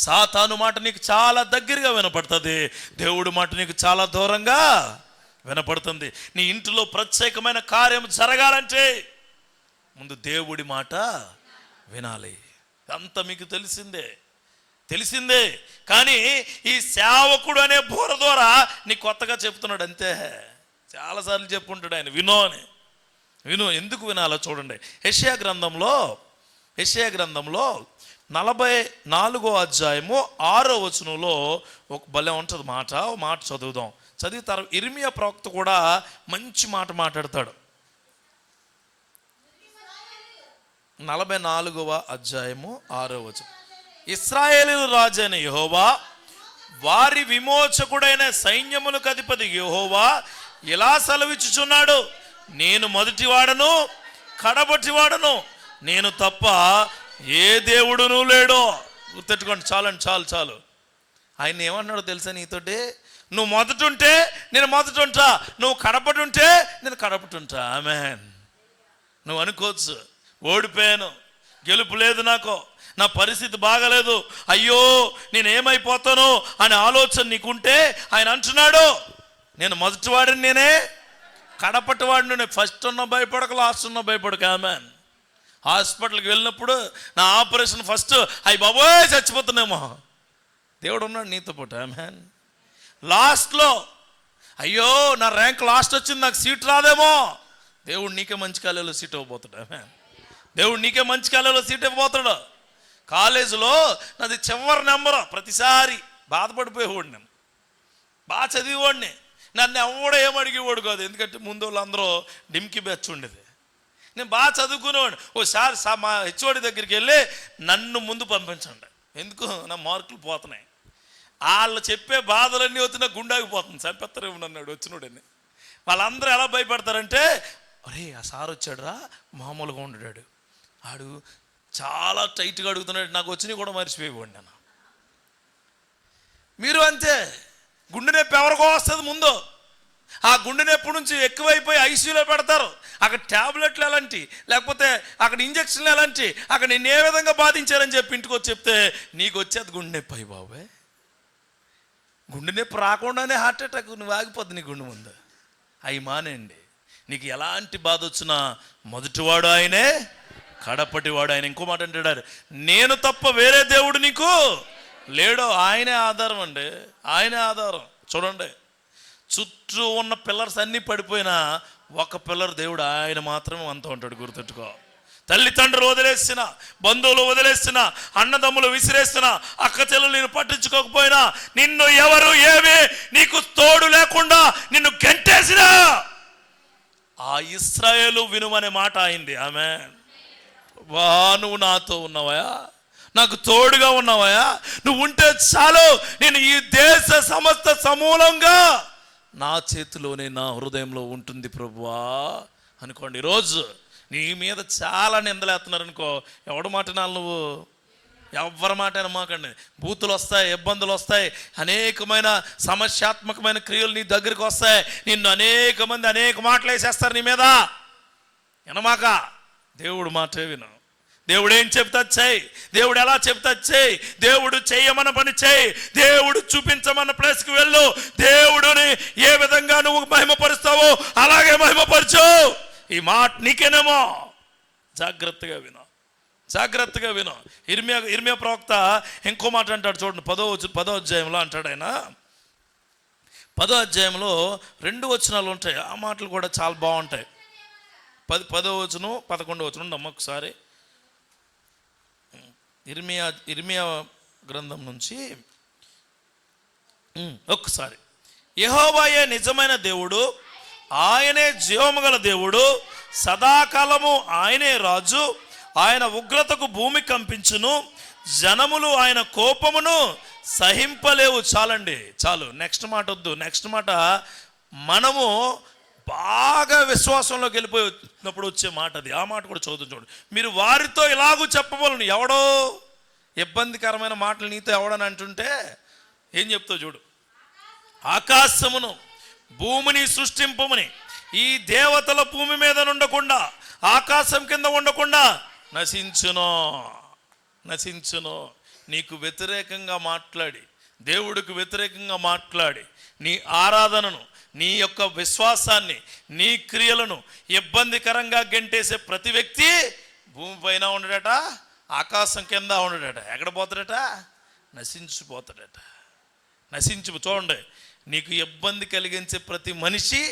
సాతాను మాట నీకు చాలా దగ్గరగా వినపడుతుంది, దేవుడి మాట నీకు చాలా దూరంగా వినపడుతుంది. నీ ఇంటిలో ప్రత్యేకమైన కార్యం జరగాలంటే ముందు దేవుడి మాట వినాలి. అంత మీకు తెలిసిందే. కానీ ఈ సేవకుడు అనే బోర ద్వారా నీ కొత్తగా చెప్తున్నాడు అంతే. చాలాసార్లు చెప్పుకుంటాడు ఆయన, విను. ఎందుకు వినాలో చూడండి. యెషయా గ్రంథంలో 44వ అధ్యాయము 6వ వచనంలో ఒక భలే ఉంటుంది మాట చదువుదాం. చదివి ఇర్మియా ప్రవక్త కూడా మంచి మాట మాట్లాడతాడు. 44వ అధ్యాయము 6వ వచనం. ఇశ్రాయేలు రాజు అయిన యెహోవా, వారి విమోచకుడైన సైన్యములకు అధిపతి యెహోవా ఇలా సెలవిచ్చుచున్నాడు, నేను మొదటివాడను కడపటివాడను, నేను తప్ప ఏ దేవుడును లేడో. గుర్తెట్టుకోండి. చాలు. ఆయన ఏమన్నాడో తెలుసా నీతోటి? నువ్వు మొదటుంటే నేను మొదటుంటా, నువ్వు కడపటుంటే నేను కడపటుంటా. ఆమేన్. నువ్వు అనుకోవచ్చు, ఓడిపోయాను, గెలుపు లేదు, నాకు నా పరిస్థితి బాగలేదు, అయ్యో నేనేమైపోతాను అనే ఆలోచన నీకుంటే ఆయన అంటున్నాడు, నేను మొదటివాడిని, నేనే కడపటివాడిని. నేను ఫస్ట్ ఉన్న భయపడక, లాస్ట్ ఉన్న భయపడక. ఆమేన్. హాస్పిటల్కి వెళ్ళినప్పుడు నా ఆపరేషన్ ఫస్ట్ అయ్యి బాబోయ్ చచ్చిపోతున్నామో, దేవుడు ఉన్నాడు నీతో పాటు. ఆమేన్. లాస్ట్లో అయ్యో నా ర్యాంక్ లాస్ట్ వచ్చింది, నాకు సీట్ రాదేమో, దేవుడు నీకే మంచి కాలేజీలో సీట్ ఇవ్వబోతాడు. ఆమేన్. దేవుడు నీకే మంచి కాలేజీలో సీట్ ఇవ్వబోతాడు. కాలేజీలో నాది చివరి నెంబరు. ప్రతిసారి బాధపడిపోయేవాడు, నేను బాగా చదివేవాడిని, నన్ను ఎవడో ఏమడిగేవాడు కాదు. ఎందుకంటే ముందు వాళ్ళందరూ డిమ్కి బ్యాచ్ ఉండేది, నేను బాగా చదువుకునేవాడు. ఓసారి మా హెచ్ఓడి దగ్గరికి వెళ్ళి నన్ను ముందు పంపించండి, ఎందుకు నా మార్కులు పోతున్నాయి, వాళ్ళు చెప్పే బాధలన్నీ వచ్చి నాకు గుండాగిపోతుంది, చంపేస్తారేమో నన్ను వచ్చినోడని. వాళ్ళందరూ ఎలా భయపడతారంటే, అరే ఆ సార్ వచ్చాడురా, మామూలుగా ఉండడాడు, ఆడు చాలా టైట్గా అడుగుతున్నాడు, నాకు వచ్చినవి కూడా మర్చిపోయేవాడు నేను. మీరు అంతే, గుండె నొప్పి ఎవరికో వస్తుంది ముందు, ఆ గుండె నొప్పి నుంచి ఎక్కువైపోయి ఐసీయూలో పెడతారు. అక్కడ ట్యాబ్లెట్లు ఎలాంటి, లేకపోతే అక్కడ ఇంజక్షన్లు ఎలాంటి, అక్కడ నిన్ను ఏ విధంగా బాధించారని చెప్పి ఇంటికి వచ్చి చెప్తే నీకు వచ్చేది గుండె నొప్పి. అయ్యి బాబాయ్, గుండె నొప్పి రాకుండానే హార్ట్ అటాక్, నువ్వు ఆగిపోద్ది నీ గుండె ముందు. అవి మానేయండి. నీకు ఎలాంటి బాధ వచ్చినా మొదటివాడు ఆయనే, కడపటివాడు ఆయన. ఇంకో మాట అంటాడు, నేను తప్ప వేరే దేవుడు నీకు లేడో. ఆయనే ఆధారం అండి, ఆయనే ఆధారం. చూడండి, చుట్టూ ఉన్న పిల్లర్స్ అన్నీ పడిపోయినా ఒక పిల్లర్ దేవుడు, ఆయన మాత్రమే అంతా ఉంటాడు. గుర్తెట్టుకో. తల్లిదండ్రులు వదిలేసిన, బంధువులు వదిలేసిన, అన్నదమ్ములు విసిరేసిన, అక్క చెల్లెలు నేను పట్టించుకోకపోయినా, నిన్ను ఎవరు ఏమి నీకు తోడు లేకుండా నిన్ను గెంటేసినా ఆ ఇశ్రాయేలు వినుమనే మాట అయింది. ఆమేన్. వా, నువ్వు నాతో ఉన్నావా, నాకు తోడుగా ఉన్నావయ్యా, నువ్వు ఉంటే చాలు, నేను ఈ దేశ సమస్త సమూలంగా నా చేతిలోనే, నా హృదయంలో ఉంటుంది ప్రభువా అనుకోండి. ఈరోజు నీ మీద చాలా నిందలేస్తున్నారు అనుకో, ఎవడు మాట వినాలి నువ్వు? ఎవరి మాట వినమాకండి. బూతులు వస్తాయి, ఇబ్బందులు వస్తాయి, అనేకమైన సమస్యాత్మకమైన క్రియలు నీ దగ్గరికి వస్తాయి. నిన్ను అనేక మంది అనేక మాటలు వేసేస్తారు నీ మీద. వినమాక, దేవుడు మాటే విను. దేవుడు ఏం చెప్తా చేయి, దేవుడు ఎలా చెప్తా చేయి, దేవుడు చేయమన్న పని చేయి, దేవుడు చూపించమన్న ప్లేస్కి వెళ్ళు. దేవుడిని ఏ విధంగా నువ్వు మహిమపరుస్తావో అలాగే మహిమపరచు. ఈ మాట నీకేనేమో, జాగ్రత్తగా విను, జాగ్రత్తగా విను. ఇర్మియా ప్రవక్త ఇంకో మాట అంటాడు చూడండి, 10వ అధ్యాయంలో అంటాడు ఆయన. 10వ అధ్యాయంలో 2 వచనాలు ఉంటాయి. ఆ మాటలు కూడా చాలా బాగుంటాయి. 10వ వచనం 11వ వచనం ఉండమ్మ ఒకసారి. ఇర్మియా గ్రంథం నుంచి ఒక్కసారి. యెహోవాయే నిజమైన దేవుడు, ఆయనే జీవము గల దేవుడు, సదాకాలము ఆయనే రాజు. ఆయన ఉగ్రతకు భూమి కంపించును, జనములు ఆయన కోపమును సహింపలేవు. చాలండి, చాలు. నెక్స్ట్ మాట వద్దు. నెక్స్ట్ మాట మనము బాగా విశ్వాసంలోకి వెళ్ళిపోయినప్పుడు వచ్చే మాట అది. ఆ మాట కూడా చదువుతుంది చూడండి. మీరు వారితో ఇలాగూ చెప్పవలను. ఎవడో ఇబ్బందికరమైన మాటలు నీతో ఎవడని అంటుంటే ఏం చెప్తావు చూడు. ఆకాశమును భూమిని సృష్టింపమని, ఈ దేవతల భూమి మీద ఉండకుండా, ఆకాశం కింద ఉండకుండా నశించును. నీకు వ్యతిరేకంగా మాట్లాడి, దేవుడికి వ్యతిరేకంగా మాట్లాడి, నీ ఆరాధనను, నీ యొక్క విశ్వాసాన్ని, నీ క్రియలను ఇబ్బందికరంగా గెంటేసే ప్రతి వ్యక్తి భూమిపైన ఉండడట, ఆకాశం కింద ఉండడట. ఎక్కడ పోతాడట? నశించిపోతాడట. చూడండి, నీకు ఇబ్బంది కలిగించే ప్రతి మనిషి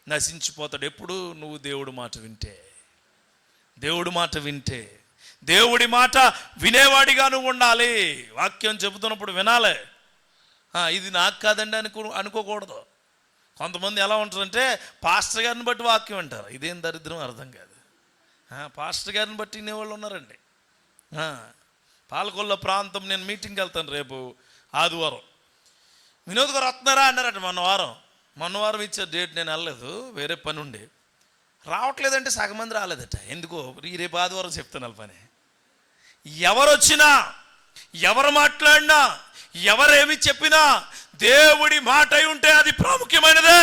నశించిపోతాడు. ఎప్పుడు? నువ్వు దేవుడి మాట వింటే. దేవుడి మాట వినేవాడిగా నువ్వు ఉండాలి. వాక్యం చెబుతున్నప్పుడు వినాలి. ఇది నాకు కాదండి అనుకోకూడదు. కొంతమంది ఎలా ఉంటారంటే పాస్టర్ గారిని బట్టి వాక్యం అంటారు. ఇదేం దరిద్రం అర్థం కాదు. పాస్టర్ గారిని బట్టి వినేవాళ్ళు ఉన్నారండి. పాలకొల్ల ప్రాంతం, నేను మీటింగ్కి వెళ్తాను రేపు ఆదివారం. వినోద్ గారు వస్తున్నారా అన్నారట. మొన్న వారం ఇచ్చారు డేట్, నేను వెళ్ళలేదు, వేరే పని ఉండి. రావట్లేదంటే సగం మంది రాలేదట. ఎందుకో రేపు ఆదివారం చెప్తాను పని. ఎవరు వచ్చినా, ఎవరు మాట్లాడినా, ఎవరేమి చెప్పినా దేవుడి మాట అయి ఉంటే అది ప్రాముఖ్యమైనదే.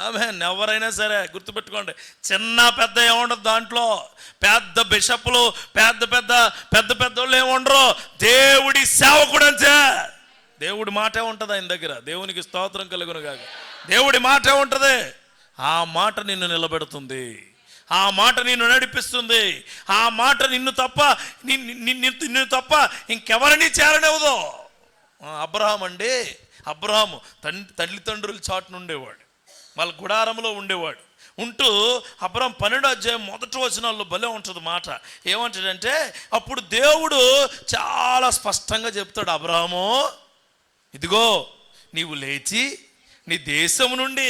ఆమేన్. ఎవరైనా సరే గుర్తుపెట్టుకోండి, చిన్న పెద్ద ఏముండదు దాంట్లో. పెద్ద బిషప్లు, పెద్ద వాళ్ళు ఏముండరు. దేవుడి సేవకుడు అంతే. దేవుడి మాటే ఉంటుంది ఆయన దగ్గర. దేవునికి స్తోత్రం కలుగును గాక. దేవుడి మాటే ఉంటుంది. ఆ మాట నిన్ను నిలబెడుతుంది, ఆ మాట నిన్ను నడిపిస్తుంది, ఆ మాట నిన్ను తప్ప ఇంకెవరిని చేరనివ్వదు. అబ్రహాము తల్లిదండ్రుల చాటున ఉండేవాడు, వాళ్ళ గుడారంలో ఉండేవాడు. ఉంటూ అబ్రహాం 12వ అధ్యాయం 1వ వచనాల్లో భలే ఉంటుంది మాట. ఏమంటాడంటే, అప్పుడు దేవుడు చాలా స్పష్టంగా చెప్తాడు, అబ్రహాము ఇదిగో నీవు లేచి నీ దేశము నుండి,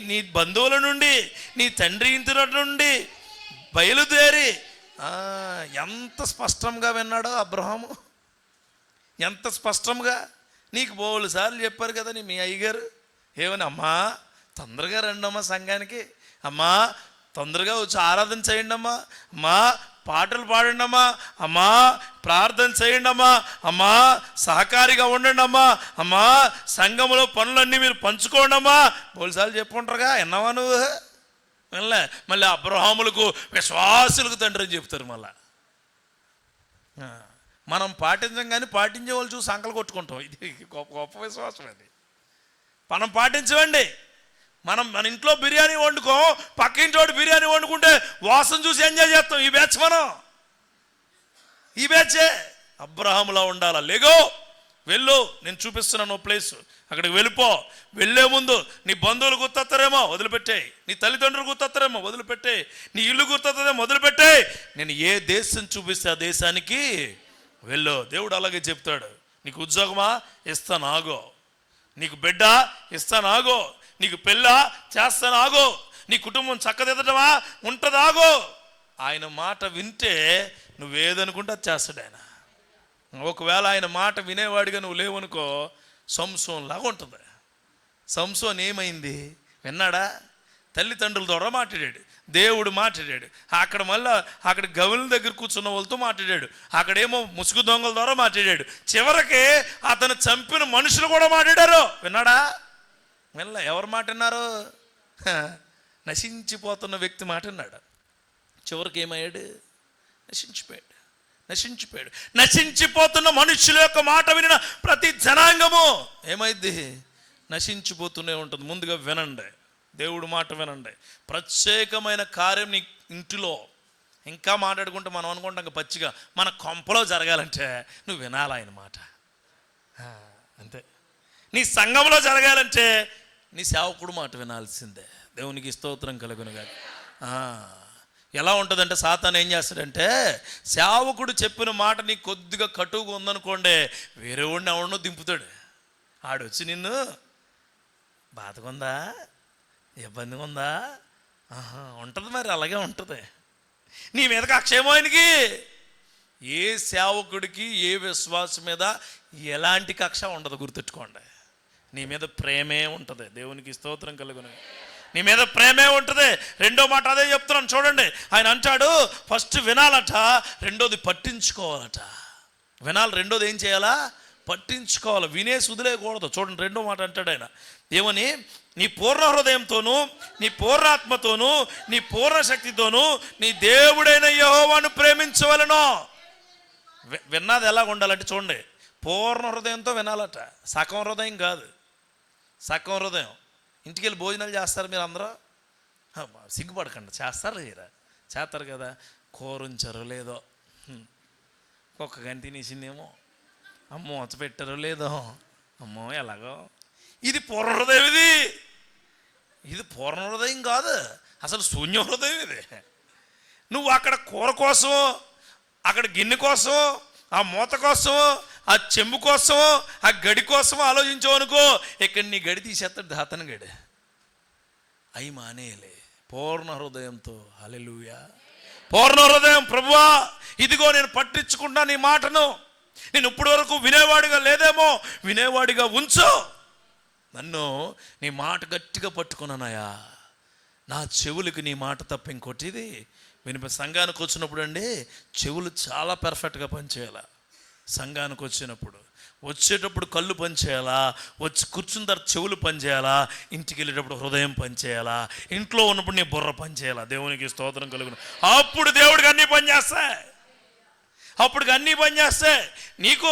నీ బంధువుల నుండి, నీ తండ్రి ఇంటి నుండి బయలుదేరి. ఎంత స్పష్టంగా విన్నాడో అబ్రహాము, ఎంత స్పష్టంగా. నీకు బోలు సార్లు చెప్పారు కదా మీ అయ్యగారు ఏమని, అమ్మా తొందరగా రండమ్మా సంఘానికి, అమ్మా తొందరగా వచ్చి ఆరాధన చేయండి అమ్మా, అమ్మా పాటలు పాడండి అమ్మా, అమ్మా ప్రార్థన చేయండి అమ్మా, అమ్మా సహకారిగా ఉండండి అమ్మా, అమ్మా సంఘంలో పనులన్నీ మీరు పంచుకోండి అమ్మా. బోలుసార్లు చెప్పుకుంటారుగా, విన్నావా నువ్వు? వెళ్ళే. మళ్ళీ అబ్రహాములకు విశ్వాసులకు తండ్రి అని చెప్తారు. మళ్ళా మనం పాటించం, కానీ పాటించే వాళ్ళు చూసి సంకలు కొట్టుకుంటాం. ఇది గొప్ప విశ్వాసం. అది మనం పాటించమండి. మన ఇంట్లో బిర్యానీ వండుకో, పక్కింటోడు బిర్యానీ వండుకుంటే వాసన చూసి ఎంజాయ్ చేస్తాం. ఈ బ్యాచే అబ్రహాములా ఉండాలా. లేగో వెళ్ళు, నేను చూపిస్తున్నాను ప్లేస్, అక్కడికి వెళ్ళిపో. వెళ్ళే ముందు నీ బంధువులు గుర్తొస్తారేమో వదిలిపెట్టాయి, నీ తల్లిదండ్రులు గుర్తొస్తారేమో వదిలిపెట్టాయి, నీ ఇల్లు గుర్తొస్తుందేమో వదిలిపెట్టాయి. నేను ఏ దేశం చూపిస్తే ఆ దేశానికి వెళ్ళు. దేవుడు అలాగే చెప్తాడు. నీకు ఉద్యోగమా? ఇస్తాను ఆగో. నీకు బిడ్డ? ఇస్తాను ఆగో. నీకు పెళ్ళా? చేస్తాను ఆగో. నీ కుటుంబం చక్కదిద్దటమా? ఉంటుంది ఆగో. ఆయన మాట వింటే నువ్వేదనుకుంటే అది చేస్తాడు ఆయన. ఒకవేళ ఆయన మాట వినేవాడిగా నువ్వు లేవనుకో, సంసోన్ లాగా ఉంటుంది. సంసోన్ ఏమైంది విన్నాడా? తల్లిదండ్రుల ద్వారా మాట్లాడాడు, దేవుడు మాట్లాడాడు, అక్కడ గవుల దగ్గర కూర్చున్న వాళ్ళతో మాట్లాడాడు, అక్కడేమో ముసుగు దొంగల ద్వారా మాట్లాడాడు, చివరికి అతను చంపిన మనుషులు కూడా మాట్లాడారు. విన్నాడా? వినలే. ఎవరు మాట విన్నారు? నశించిపోతున్న వ్యక్తి మాట విన్నాడు. చివరికి ఏమయ్యాడు? నశించిపోయాడు. నశించిపోతున్న మనుషుల యొక్క మాట వినిన ప్రతి జనాంగము ఏమైంది? నశించిపోతూనే ఉంటుంది. ముందుగా వినండి, దేవుడు మాట వినండి. ప్రత్యేకమైన కార్యం నీ ఇంటిలో, ఇంకా మాట్లాడుకుంటే మనం అనుకుంటాం పచ్చిగా, మన కొంపలో జరగాలంటే నువ్వు వినాలి ఆయన మాట. అంతే. నీ సంఘంలో జరగాలంటే నీ సేవకుడు మాట వినాల్సిందే. దేవునికి స్తోత్రం కలుగునుగా. ఎలా ఉంటుందంటే సాతాను ఏం చేస్తాడంటే, సేవకుడు చెప్పిన మాట నీకు కొద్దిగా కటువుగా ఉందనుకోండి, వేరే వాడిని ఎవడనో దింపుతాడు. ఆడొచ్చి నిన్ను బాధగా ఉందా, ఇబ్బందిగా ఉందా, ఉంటుంది, మరి అలాగే ఉంటుంది. నీ మీద కక్షేమో ఆయనకి. ఏ సేవకుడికి ఏ విశ్వాసం మీద ఎలాంటి కక్ష ఉండదు, గుర్తుపెట్టుకోండి. నీ మీద ప్రేమే ఉంటుంది. దేవునికి స్తోత్రం కలుగును. నీ మీద ప్రేమే ఉంటుంది. రెండో మాట అదే చెప్తున్నాను చూడండి. ఆయన అంటాడు, ఫస్ట్ వినాలట, రెండోది పట్టించుకోవాలట. వినాలి, రెండోది ఏం చేయాలా? పట్టించుకోవాలి. వినేసి వదిలేయకూడదు. చూడండి రెండో మాట అంటాడు ఆయన ఏమని? నీ పూర్ణ హృదయంతోనూ, నీ పూర్ణాత్మతోనూ, నీ పూర్ణ శక్తితోనూ నీ దేవుడైన యెహోవాను ప్రేమించవలెను. విన్నది ఎలా ఉండాలంటే చూడండి, పూర్ణ హృదయంతో వినాలట. సగం హృదయం కాదు, సగం హృదయం. ఇంటికి వెళ్ళి భోజనాలు చేస్తారు మీరు అందరూ, సిగ్గుపడకండి, చేస్తారు కదా. కూరుంచారో లేదో, ఒక్క గంట తినేసిందేమో, అమ్మో వచ్చి పెట్టారో లేదో, అమ్మో ఎలాగో. ఇది పూర్ణ హృదయం. ఇది పూర్ణ హృదయం కాదు, అసలు శూన్య హృదయం ఇది. నువ్వు అక్కడ కూర కోసం, అక్కడ గిన్నె కోసం, ఆ మూత కోసం, ఆ చెంబు కోసం, ఆ గడి కోసం ఆలోచించావు అనుకో, ఇక్కడ నీ గడి తీసేస్తాడు దాతన గడి. అయి మానేయలే పూర్ణ హృదయంతో. హల్లెలూయా. పూర్ణ హృదయం. ప్రభువా ఇదిగో నేను పట్టించుకుంటా నీ మాటను, నేను ఇప్పటి వరకు వినేవాడిగా లేదేమో, వినేవాడిగా ఉంచు నన్ను. నీ మాట గట్టిగా పట్టుకున్నానయా. నా చెవులకి నీ మాట తప్ప ఇంకోటి ఇది సంఘానికి వచ్చినప్పుడు అండి, చెవులు చాలా పర్ఫెక్ట్గా పనిచేయాలా. సంఘానికి వచ్చేటప్పుడు కళ్ళు పనిచేయాలా, వచ్చి కూర్చున్న తర్వాత చెవులు పనిచేయాలా, ఇంటికి వెళ్ళేటప్పుడు హృదయం పనిచేయాలా, ఇంట్లో ఉన్నప్పుడు నీ బుర్ర పనిచేయాలా. దేవునికి స్తోత్రం కలుగును. అప్పుడు దేవుడికి అన్నీ పనిచేస్తాయి. నీకు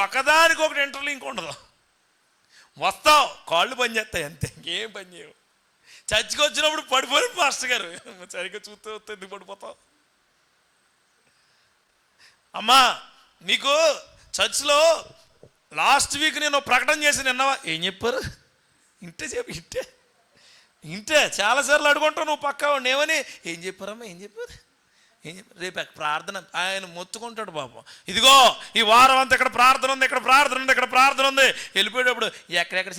ఒకదానికి ఒకటి ఇంటర్లింక్ ఉండదు. వస్తావు, కాళ్ళు పనిచేస్తాయి అంతే, ఇంకేం పని చేయవు. చర్చికి వచ్చినప్పుడు పడిపోయి పాస్టర్ గారు సరిగ్గా చూస్తే ఎందుకు పడిపోతావు? అమ్మా నీకు చర్చిలో లాస్ట్ వీక్ నేను ప్రకటన చేసి నిన్నవా, ఏం చెప్పారు? ఇంటే చాలాసార్లు అడుగుంటావు నువ్వు పక్కా ఏమని, ఏం చెప్పారమ్మా, ఏం చెప్పారు? రేపు ప్రార్థన ఆయన మొత్తుకుంటాడు పాపం. ఇదిగో ఈ వారం అంతా ఇక్కడ ప్రార్థన ఉంది, ఇక్కడ ప్రార్థన ఉంది. వెళ్ళిపోయేటప్పుడు ఎక్కడెక్కడ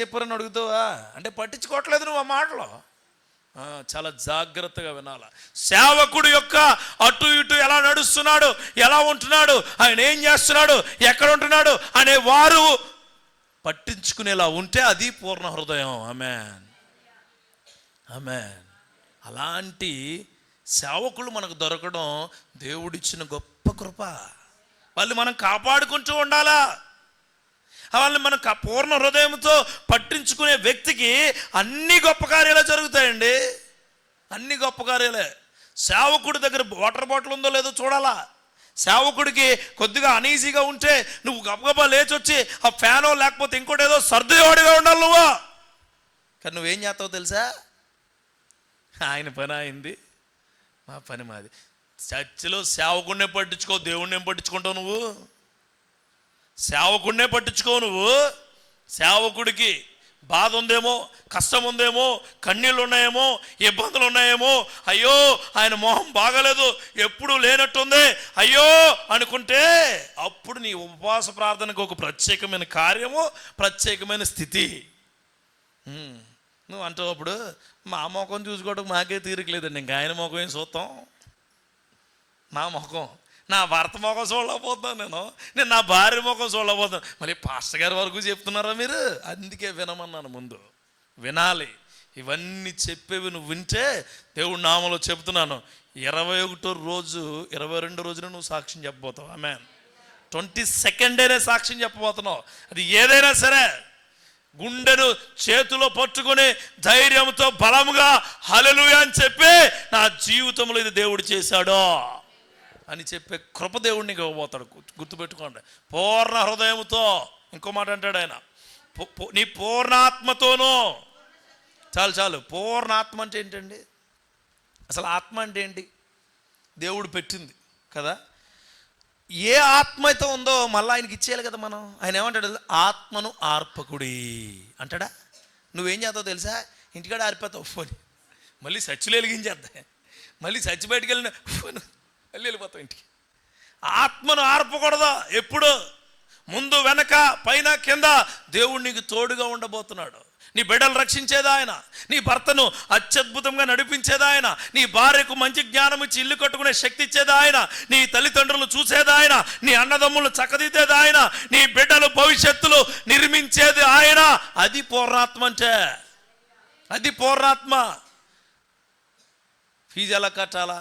చెప్పారని అడుగుతావా? అంటే పట్టించుకోవట్లేదు నువ్వు ఆ మాటలో. చాలా జాగ్రత్తగా వినాలి. సేవకుడు యొక్క అటు ఇటు ఎలా నడుస్తున్నాడు, ఎలా ఉంటున్నాడు, ఆయన ఏం చేస్తున్నాడు, ఎక్కడ ఉంటున్నాడు అనే వారు పట్టించుకునేలా ఉంటే అది పూర్ణ హృదయం. ఆమేన్. అలాంటి సేవకులు మనకు దొరకడం దేవుడిచ్చిన గొప్ప కృప. వాళ్ళు మనం కాపాడుకుంటూ ఉండాలా. వాళ్ళని మనం పూర్ణ హృదయంతో పట్టించుకునే వ్యక్తికి అన్ని గొప్ప కార్యాలే జరుగుతాయండి. అన్ని గొప్ప కార్యాలే. సేవకుడి దగ్గర వాటర్ బాటిల్ ఉందో లేదో చూడాలా. సేవకుడికి కొద్దిగా అనీజీగా ఉంటే నువ్వు గబగబా లేచొచ్చి ఆ ఫ్యానో లేకపోతే ఇంకోటి ఏదో సర్దేవాడిగా ఉండాలి నువ్వు. కానీ నువ్వేం చేస్తావు తెలుసా? ఆయన పని అయింది, మా పని మాది. చర్చిలో సేవకుడినే పట్టించుకో, దేవుడిని ఏం పట్టించుకుంటావు నువ్వు? సేవకుడినే పట్టించుకో నువ్వు. సేవకుడికి బాధ ఉందేమో, కష్టం ఉందేమో, కన్నీళ్ళు ఉన్నాయేమో, ఇబ్బందులు ఉన్నాయేమో, అయ్యో ఆయన మొహం బాగలేదు, ఎప్పుడు లేనట్టుంది అయ్యో అనుకుంటే అప్పుడు నీ ఉపవాస ప్రార్థనకు ఒక ప్రత్యేకమైన కార్యము, ప్రత్యేకమైన స్థితి. నువ్వు అంటావు అప్పుడు మా మొఖం చూసుకోవడం మాకే తీరికలేదండి, ఇంకా ఆయన మొఖం ఏం చూస్తాం. నా ముఖం, నా భర్త ముఖం చూడలేకపోతున్నాను, నేను నా భార్య ముఖం చూడలేకపోతాను. మళ్ళీ పాస్టర్ గారి వరకు చెప్తున్నారా మీరు? అందుకే వినమన్నాను, ముందు వినాలి. ఇవన్నీ చెప్పేవి నువ్వు వింటే దేవుడి నామములో చెప్తున్నాను, 21వ రోజు 22 రోజున నువ్వు సాక్ష్యం చెప్పబోతావు. ఆమేన్. 22nd సాక్ష్యం చెప్పబోతున్నావు. అది ఏదైనా సరే గుండెను చేతిలో పట్టుకొని ధైర్యంతో బలముగా హల్లెలూయా అని చెప్పి, నా జీవితంలో ఇది దేవుడు చేశాడో అని చెప్పే కృప దేవుడిని ఇవ్వబోతాడు. గుర్తుపెట్టుకోండి, పూర్ణ హృదయంతో. ఇంకో మాట అంటాడు ఆయన, నీ పూర్ణాత్మతోనూ. చాలు. పూర్ణాత్మ అంటే ఏంటండి? అసలు ఆత్మ అంటే ఏంటి? దేవుడు పెట్టింది కదా. ఏ ఆత్మ అయితే ఉందో మళ్ళీ ఆయనకి ఇచ్చేయాలి కదా మనం. ఆయన ఏమంటాడు? ఆత్మను ఆర్పకుడి అంటాడా? నువ్వేం చేస్తావు తెలుసా? ఇంటికాడ ఆరిపోతావు ఫోన్, మళ్ళీ సచ్చులు వెలిగించేద్దా, మళ్ళీ సచ్చి బయటికి వెళ్ళిన ఫోన్ మళ్ళీ వెళ్ళిపోతావు ఇంటికి. ఆత్మను ఆర్పకూడదు ఎప్పుడు. ముందు వెనక పైన కింద దేవుడు నీకు తోడుగా ఉండబోతున్నాడు. నీ బిడ్డలు రక్షించేదా ఆయన, నీ భర్తను అత్యద్భుతంగా నడిపించేదా ఆయన, నీ భార్యకు మంచి జ్ఞానం ఇచ్చి ఇల్లు కట్టుకునే శక్తి ఇచ్చేదా ఆయన, నీ తల్లిదండ్రులు చూసేదా ఆయన, నీ అన్నదమ్ములను చక్కదిద్దేదా ఆయన, నీ బిడ్డలు భవిష్యత్తులో నిర్మించేది ఆయన. అది పూర్ణాత్మ అంటే. అది పూర్ణాత్మ. ఫీజు ఎలా కట్టాలా,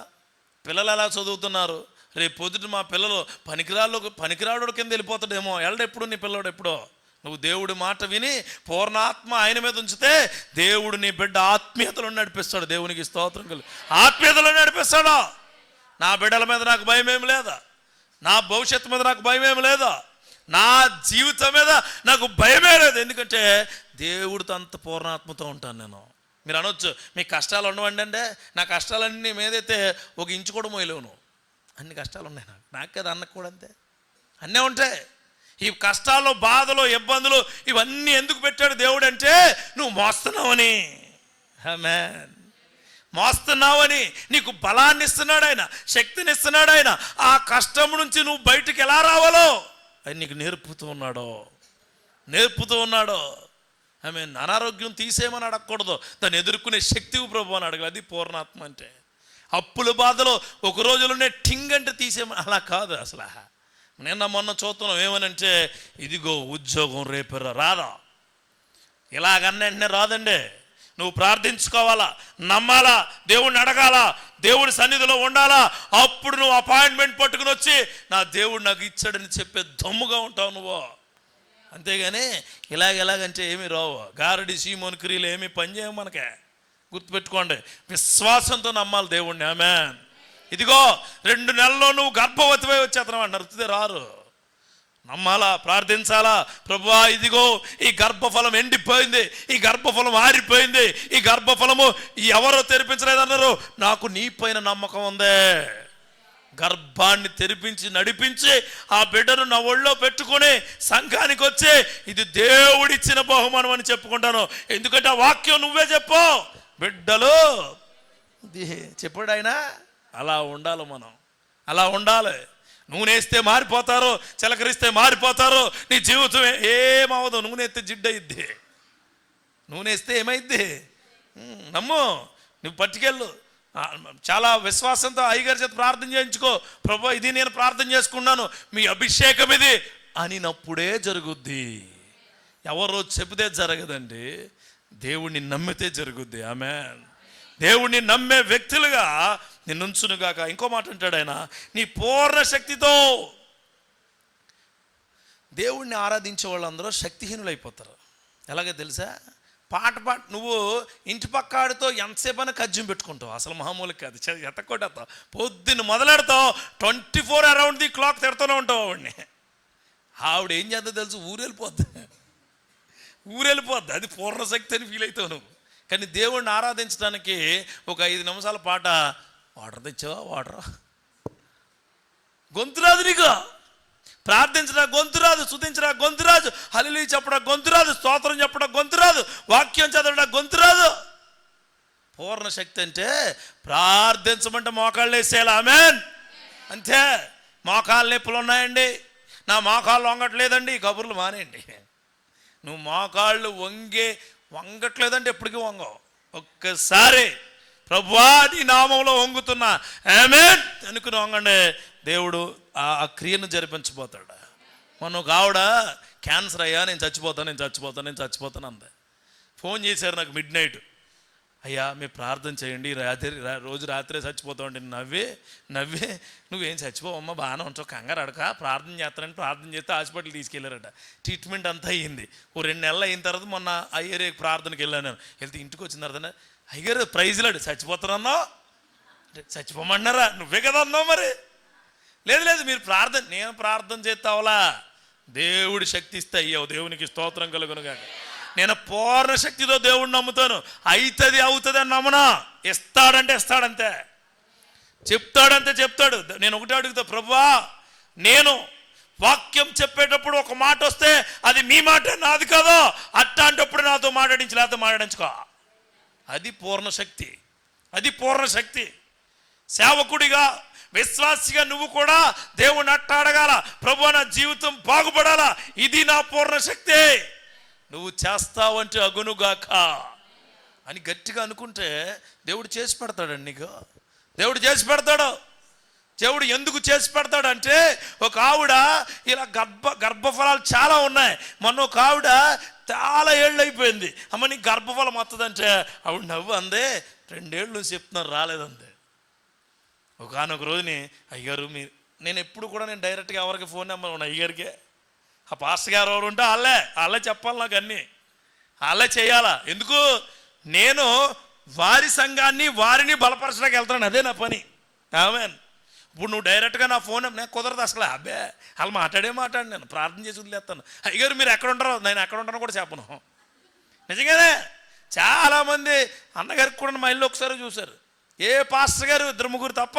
పిల్లలు ఎలా చదువుతున్నారు, రేపు పొద్దుట మా పిల్లలు పనికిరాడు కింద వెళ్ళిపోతాడేమో, ఎప్పుడు నీ పిల్లడు ఎప్పుడో. నువ్వు దేవుడి మాట విని పూర్ణాత్మ ఆయన మీద ఉంచితే దేవుడు నీ బిడ్డ ఆత్మీయతలో నడిపిస్తాడు. దేవునికి స్తోత్రం కలు. ఆత్మీయతలో నడిపిస్తాడు. నా బిడ్డల మీద నాకు భయం ఏమి లేదా, నా భవిష్యత్తు మీద నాకు భయం ఏమి లేదా, నా జీవితం మీద నాకు భయమే లేదు. ఎందుకంటే దేవుడితో అంత పూర్ణాత్మతో ఉంటాను నేను. మీరు అనొచ్చు, మీకు కష్టాలు ఉండవండి అంటే, నా కష్టాలన్నీ మీదైతే ఒక ఇంచు కూడా మోయలేవు నువ్వు. అన్ని కష్టాలు ఉన్నాయి నాకు కదా, అన్నకు కూడా అంతే, అన్నీ ఉంటాయి. ఈ కష్టాలు, బాధలు, ఇబ్బందులు ఇవన్నీ ఎందుకు పెట్టాడు దేవుడు అంటే, నువ్వు మోస్తున్నావని. ఆమేన్. మోస్తున్నావని నీకు బలాన్ని ఇస్తున్నాడు ఆయన, శక్తిని ఇస్తున్నాడు ఆయన. ఆ కష్టం నుంచి నువ్వు బయటికి ఎలా రావాలో ఆయన నీకు నేర్పుతూ ఉన్నాడు. ఆమేన్. అనారోగ్యం తీసేయమని అడగకూడదు, దాన్ని ఎదుర్కొనే శక్తి ప్రభు అని అడగాలి. అది పూర్ణాత్మ అంటే. అప్పుల బాధలో ఒక రోజులోనే టింగ్ అంటే తీసేయమని అలా కాదు. అసలు నిన్న మొన్న చూస్తున్నాం ఏమనంటే, ఇదిగో ఉద్యోగం రేపు రాదా, ఇలాగన్నంటే రాదండి. నువ్వు ప్రార్థించుకోవాలా, నమ్మాలా, దేవుడిని అడగాల, దేవుడి సన్నిధిలో ఉండాలా. అప్పుడు నువ్వు అపాయింట్మెంట్ పట్టుకుని వచ్చి నా దేవుడు నాకు ఇచ్చాడని చెప్పే దమ్ముగా ఉంటావు నువ్వు. అంతేగాని ఎలాగంటే ఏమి రావు. గారడి సీమోని క్రియలు ఏమి పనిచేయవు మనకే. గుర్తుపెట్టుకోండి, విశ్వాసంతో నమ్మాలి దేవుణ్ణి. ఆమేన్. ఇదిగో 2 నెలల్లో నువ్వు గర్భవతిపై వచ్చేతనం అంటారు, రారు. నమ్మాలా, ప్రార్థించాలా. ప్రభువా, ఇదిగో ఈ గర్భఫలం ఎండిపోయింది, ఈ గర్భఫలం ఆరిపోయింది, ఈ గర్భఫలము ఎవరో తెరిపించలేదన్నారు, నాకు నీ పైన నమ్మకం ఉందే. గర్భాన్ని తెరిపించి నడిపించి ఆ బిడ్డను నా ఒళ్ళో పెట్టుకొని సంఘానికి వచ్చి ఇది దేవుడిచ్చిన బహుమానం అని చెప్పుకుంటాను. ఎందుకంటే ఆ వాక్యం నువ్వే చెప్పు. బిడ్డలు చెప్పాడు ఆయన. అలా ఉండాలి మనం, అలా ఉండాలి. నూనె వేస్తే మారిపోతారు, చిలకరిస్తే మారిపోతారు. నీ జీవితం ఏమవదు. నూనె ఎత్తే జిడ్డు అయ్యిద్ది, నూనె వేస్తే ఏమైద్ది నమ్ము. నువ్వు పట్టుకెళ్ళు. చాలా విశ్వాసంతో అయ్యగారి చేత ప్రార్థన చేయించుకో. ప్రభు, ఇది నేను ప్రార్థన చేసుకున్నాను, మీ అభిషేకం ఇది అనినప్పుడే జరుగుద్ది. ఎవరో చెబితే జరగదండి, దేవుణ్ణి నమ్మితే జరుగుద్ది. ఆమేన్. దేవుణ్ణి నమ్మే వ్యక్తులుగా నిన్నుంచునుగాక. ఇంకో మాట అంటాడు ఆయన, నీ పూర్ణ శక్తితో. దేవుణ్ణి ఆరాధించే వాళ్ళందరూ శక్తిహీనులు అయిపోతారు. ఎలాగో తెలుసా? పాట నువ్వు ఇంటి పక్కాడితో ఎంతసేపు అయినా కజ్జం పెట్టుకుంటావు. అసలు మామూలు కాదు, ఎత్తకొట్టేస్తావు. పొద్దున్న మొదలెడతావు, 24 అరౌండ్ ది క్లాక్ తిడుతూనే ఉంటావు ఆవిడ్ని. ఆవిడ ఏం చేద్దా తెలుసు? ఊరెళ్ళిపోద్ది. అది పూర్ణ శక్తి అని ఫీల్ అవుతావు నువ్వు. కానీ దేవుణ్ణి ఆరాధించడానికి ఒక 5 నిమిషాల పాట, వాటర్ తెచ్చావా, వాటర్, గొంతు రాదు నీకు. ప్రార్థించడా గొంతు రాదు, స్తుతించడా గొంతు రాదు, హల్లెలూయా చెప్పడా గొంతు రాదు, స్తోత్రం చెప్పడా గొంతు రాదు, వాక్యం చదవడా గొంతు రాదు. పూర్ణ శక్తి అంటే ప్రార్థించమంటే మోకాళ్ళు వేసేయాలి. ఆమేన్. అంతే. మోకాళ్ళ నొప్పులు ఉన్నాయండి, నా మోకాళ్ళు వంగట్లేదండి, కబుర్లు మానేయండి. నువ్వు మోకాళ్ళు వంగట్లేదంటే ఎప్పటికీ వంగవు. ఒక్కసారి ప్రభువా నీ నామంలో వంగుతున్నా ఆమేన్ అనుకుని వంగండి, దేవుడు ఆ క్రియను జరిపించబోతాడు. మొన్న ఒక ఆవిడ క్యాన్సర్ అయ్యా నేను చచ్చిపోతాను అంది. ఫోన్ చేశారు నాకు మిడ్ నైట్, అయ్యా మీరు ప్రార్థన చేయండి, రోజు రాత్రే చచ్చిపోతామండి. నవ్వే నువ్వేం చచ్చిపోవమ్మా, బాగానే ఉంటావు, కంగారు అడక, ప్రార్థన చేస్తానని ప్రార్థన చేస్తే హాస్పిటల్ తీసుకెళ్ళారట. ట్రీట్మెంట్ అంతా అయ్యింది. 2 నెలలు అయిన తర్వాత మొన్న అయ్యరే ప్రార్థనకి వెళ్ళాను. వెళ్తే ఇంటికి వచ్చిన తర్వాత అయ్యారు ప్రైజ్లాడు, చచ్చిపోతానన్నావు, చచ్చిపోమన్నారా, నువ్వే కదా అన్నావు. మరి లేదు మీరు నేను ప్రార్థన చేస్తావులా, దేవుడి శక్తి ఇస్తే అయ్యావు, దేవునికి స్తోత్రం కలుగునుగా. నేను పూర్ణ శక్తితో దేవుడిని నమ్ముతాను. అవుతుంది అని నమ్మనా, ఇస్తాడంటే ఇస్తాడంతే, చెప్తాడంతే చెప్తాడు. నేను ఒకటే అడుగుతా, ప్రభువా నేను వాక్యం చెప్పేటప్పుడు ఒక మాట వస్తే అది మీ మాట నాది కాదో, అట్లాంటప్పుడు నాతో మాట్లాడించి లేకపోతే మాట్లాడించుకో. అది పూర్ణ శక్తి, అది పూర్ణ శక్తి. సేవకుడిగా విశ్వాసిగా నువ్వు కూడా దేవుని అట్టాడగాల, ప్రభువా నా జీవితం బాగుపడాలా, ఇది నా పూర్ణ శక్తి. నువ్వు చేస్తావంటే అగునుగాక అని గట్టిగా అనుకుంటే దేవుడు చేసి పెడతాడండి. నీకు దేవుడు చేసి పెడతాడు. దేవుడు ఎందుకు చేసి పెడతాడంటే, ఒక ఆవిడ ఇలా గర్భఫలాలు చాలా ఉన్నాయి. మొన్న ఒక ఆవిడ చాలా ఏళ్ళు అయిపోయింది, అమ్మ నీకు గర్భఫలం వస్తుందంటే ఆవిడ నవ్వు అందే, 2 ఏళ్ళు నువ్వు చెప్తున్నారు రాలేదందే. ఒకనొక రోజుని అయ్యారు నేను ఎప్పుడు కూడా నేను డైరెక్ట్గా ఎవరికి ఫోన్ నెంబర్ ఉన్నా అయ్యారికే, ఆ పాస్టర్ గారు ఎవరు ఉంటే వాళ్ళే చెప్పాలి, నాకు అన్నీ వాళ్ళే చేయాలా. ఎందుకు, నేను వారి సంఘాన్ని వారిని బలపరచడానికి వెళ్తున్నాను, అదే నా పని. ఆమేన్. ఇప్పుడు నువ్వు డైరెక్ట్గా నా ఫోన్ నాకు కుదరదు అసలు. అబ్బే వాళ్ళు మాట్లాడి నేను ప్రార్థన చేసి వదిలేస్తాను. అయ్యగారు మీరు ఎక్కడ ఉంటారో, నేను ఎక్కడ ఉంటానో కూడా చెప్పను. నిజంగానే చాలామంది అన్నగారికి కూడా మా ఇల్లు ఒకసారి చూశారు. ఏ పాస్టర్ గారు 2-3 తప్ప,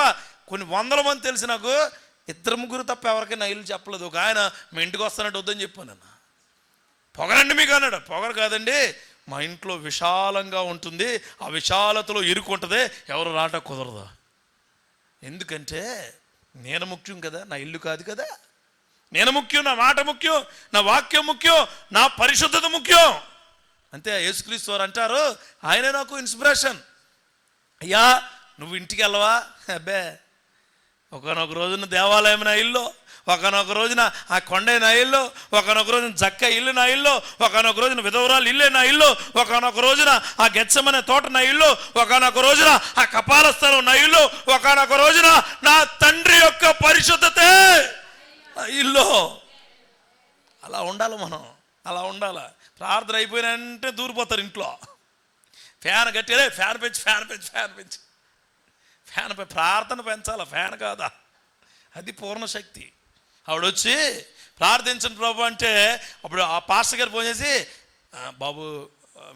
కొన్ని 100 మంది తెలిసి నాకు 2-3 తప్ప ఎవరికి నా ఇల్లు చెప్పలేదు. ఒక ఆయన మీ ఇంటికి వస్తానంటే వద్దని చెప్పాను. అన్న పొగరండి మీకు అన్నాడు. పొగరు కాదండి, మా ఇంట్లో విశాలంగా ఉంటుంది, ఆ విశాలతలో ఇరుక్కుంటుంది, ఎవరు రాట కుదరదు. ఎందుకంటే నేను ముఖ్యం కదా, నా ఇల్లు కాదు కదా. నేను ముఖ్యం, నా మాట ముఖ్యం, నా వాక్యం ముఖ్యం, నా పరిశుద్ధత ముఖ్యం. అంతే. యేసుక్రీస్తు వారు అంటారు, ఆయనే నాకు ఇన్స్పిరేషన్. అయ్యా నువ్వు ఇంటికి వెళ్ళవా, అబ్బే ఒకనొక రోజున దేవాలయం నా ఇల్లు, ఒకనొక రోజున ఆ కొండే నా ఇల్లు, ఒకనొక రోజున జక్క ఇల్లు నా ఇల్లు, ఒకనొక రోజున విధవరాలు ఇల్లే నా ఇల్లు, ఒకనొక రోజున ఆ గెత్సెమనే తోట నా ఇల్లు, ఒకనొక రోజున ఆ కపాల స్థలం నా ఇల్లు, ఒకనొక రోజున నా తండ్రి యొక్క పరిశుద్ధతే నా ఇల్లు. అలా ఉండాలి మనం, అలా ఉండాలి. ప్రార్థన అయిపోయినంటే దూరిపోతారు ఇంట్లో. ఫ్యాన్ గట్టిగా ఫ్యాన్ పెంచి ప్రార్థన పెంచాలా, ఫ్యాన్ కాదా. అది పూర్ణ శక్తి. ఆవిడొచ్చి ప్రార్థించండి ప్రభు అంటే, అప్పుడు ఆ పాస్టర్ గారు ఫోన్ చేసి, బాబు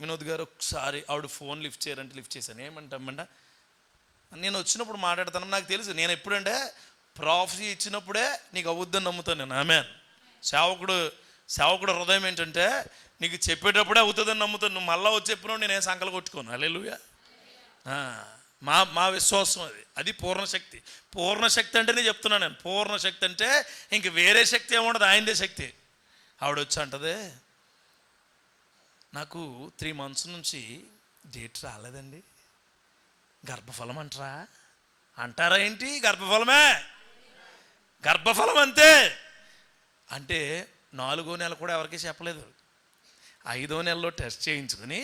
వినోద్ గారు ఒకసారి, ఆవిడ ఫోన్ లిఫ్ట్ చేయరంటే లిఫ్ట్ చేశాను. ఏమంటామంట, నేను వచ్చినప్పుడు మాట్లాడతాను, నాకు తెలుసు నేను ఎప్పుడంటే ప్రాఫెసీ ఇచ్చినప్పుడే నీకు అవుద్దని నమ్ముతాను నేను. ఆమేన్. సేవకుడు హృదయం ఏంటంటే, నీకు చెప్పేటప్పుడే అవుతుందని నమ్ముతాను. నువ్వు మళ్ళీ వచ్చి చెప్పినప్పుడు నేనేం సంకలు కొట్టుకోను. హల్లెలూయా. మా విశ్వాసం అది పూర్ణ శక్తి. పూర్ణ శక్తి అంటేనే చెప్తున్నాను నేను. పూర్ణ శక్తి అంటే ఇంక వేరే శక్తి ఏముండదు, ఆయనదే శక్తి. ఆవిడ వచ్చి అంటది, నాకు 3 months నుంచి డేట్ రాలేదండి, గర్భఫలం అంటారా ఏంటి, గర్భఫలం అంతే. అంటే 4వ నెల కూడా ఎవరికీ చెప్పలేదు. 5వ నెలలో టెస్ట్ చేయించుకుని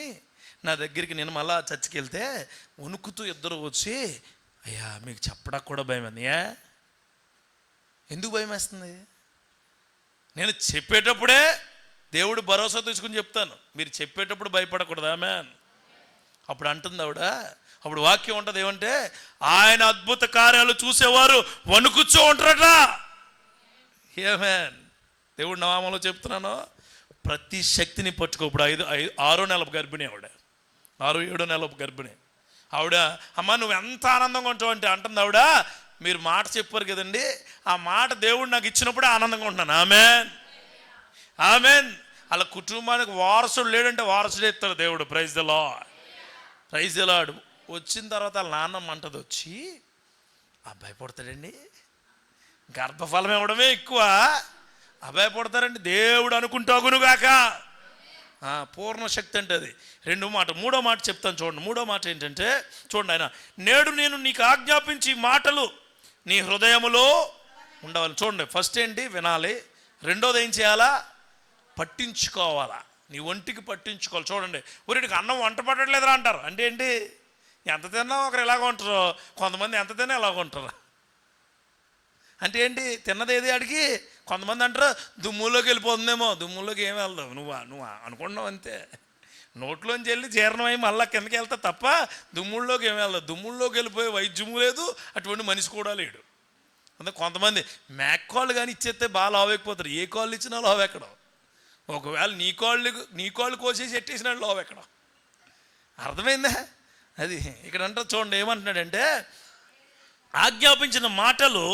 నా దగ్గరికి నేను మళ్ళా చర్చికి వెళ్తే వణుకుతూ ఇద్దరు వచ్చి, అయ్యా మీకు చెప్పడానికి కూడా భయం వేస్తుంది. ఎందుకు భయం వేస్తుంది? నేను చెప్పేటప్పుడే దేవుడు భరోసా తీసుకుని చెప్తాను, మీరు చెప్పేటప్పుడు భయపడకూడదు. ఆమేన్. అప్పుడు అంటుంది ఆవిడ, అప్పుడు వాక్యం ఉంటుంది ఏమంటే, ఆయన అద్భుత కార్యాలు చూసేవారు వణుకుచూ ఉంటారట. ఆమేన్. దేవుడి నామములో చెప్తున్నాను, ప్రతి శక్తిని పట్టుకో. ఇప్పుడు 6వ నెలపు గర్భిణి ఆవిడ, 6-7 నెలపు గర్భిణి ఆవిడ. అమ్మ నువ్వు ఎంత ఆనందంగా ఉంటావు అంటే అంటుంది ఆవిడ, మీరు మాట చెప్పారు కదండి, ఆ మాట దేవుడు నాకు ఇచ్చినప్పుడే ఆనందంగా ఉంటున్నాను. ఆమేన్, ఆమేన్. వాళ్ళ కుటుంబానికి వారసుడు లేడంటే వారసుడు ఇస్తాడు దేవుడు. Praise the Lord, praise the Lord. వచ్చిన తర్వాత వాళ్ళ నాన్నమ్మ అంటది వచ్చి, అబ్బాయి పుడతాడండి, గర్భఫలం ఇవ్వడమే ఎక్కువ, అబ్బాయి పుడతారండి, దేవుడు అనుకుంటాగునుగాక. పూర్ణ శక్తి అంటే అది. మూడో మాట చెప్తాను చూడండి. మూడో మాట ఏంటంటే చూడండి, ఆయన నేడు నేను నీకు ఆజ్ఞాపించి మాటలు నీ హృదయములో ఉండవాలి. చూడండి, ఫస్ట్ ఏంటి? వినాలి. రెండోది ఏం చేయాలా? పట్టించుకోవాలా. నీ ఒంటికి పట్టించుకోవాలి. చూడండి, ఊరికి అన్నం వంట పట్టట్లేదురా అంటారు. అంటే ఏంటి? ఎంత తిన్నా ఒకరు ఎలాగ ఉంటారు, కొంతమంది ఎంత తిన్నా ఎలాగ ఉంటారు. అంటే ఏంటి? తిన్నది ఏది అడిగి కొంతమంది అంటారు దుమ్ములోకి వెళ్ళిపోతుందేమో. దుమ్ములోకి ఏమి వెళ్దావు, నువ్వు అనుకుంటున్నావు అంతే. నోట్లోంచి వెళ్ళి జీర్ణమై మళ్ళీ కిందకి వెళ్తా తప్ప దుమ్ముల్లోకి ఏమి వెళ్దావు. దుమ్ముల్లోకి వెళ్ళిపోయి వైద్యము లేదు, అటువంటి మనిషి కూడా లేడు. అంటే కొంతమంది మేక్ కాళ్ళు కానీ ఇచ్చేస్తే బాగా లావైపోతారు. ఏ కాళ్ళు ఇచ్చినా లావు ఎక్కడం. ఒకవేళ నీ కాళ్ళు కోసేసి ఎట్టేసిన లావు ఎక్కడం. అర్థమైందా? అది ఇక్కడ అంటారు చూడండి, ఏమంటున్నాడంటే ఆజ్ఞాపించిన మాటలు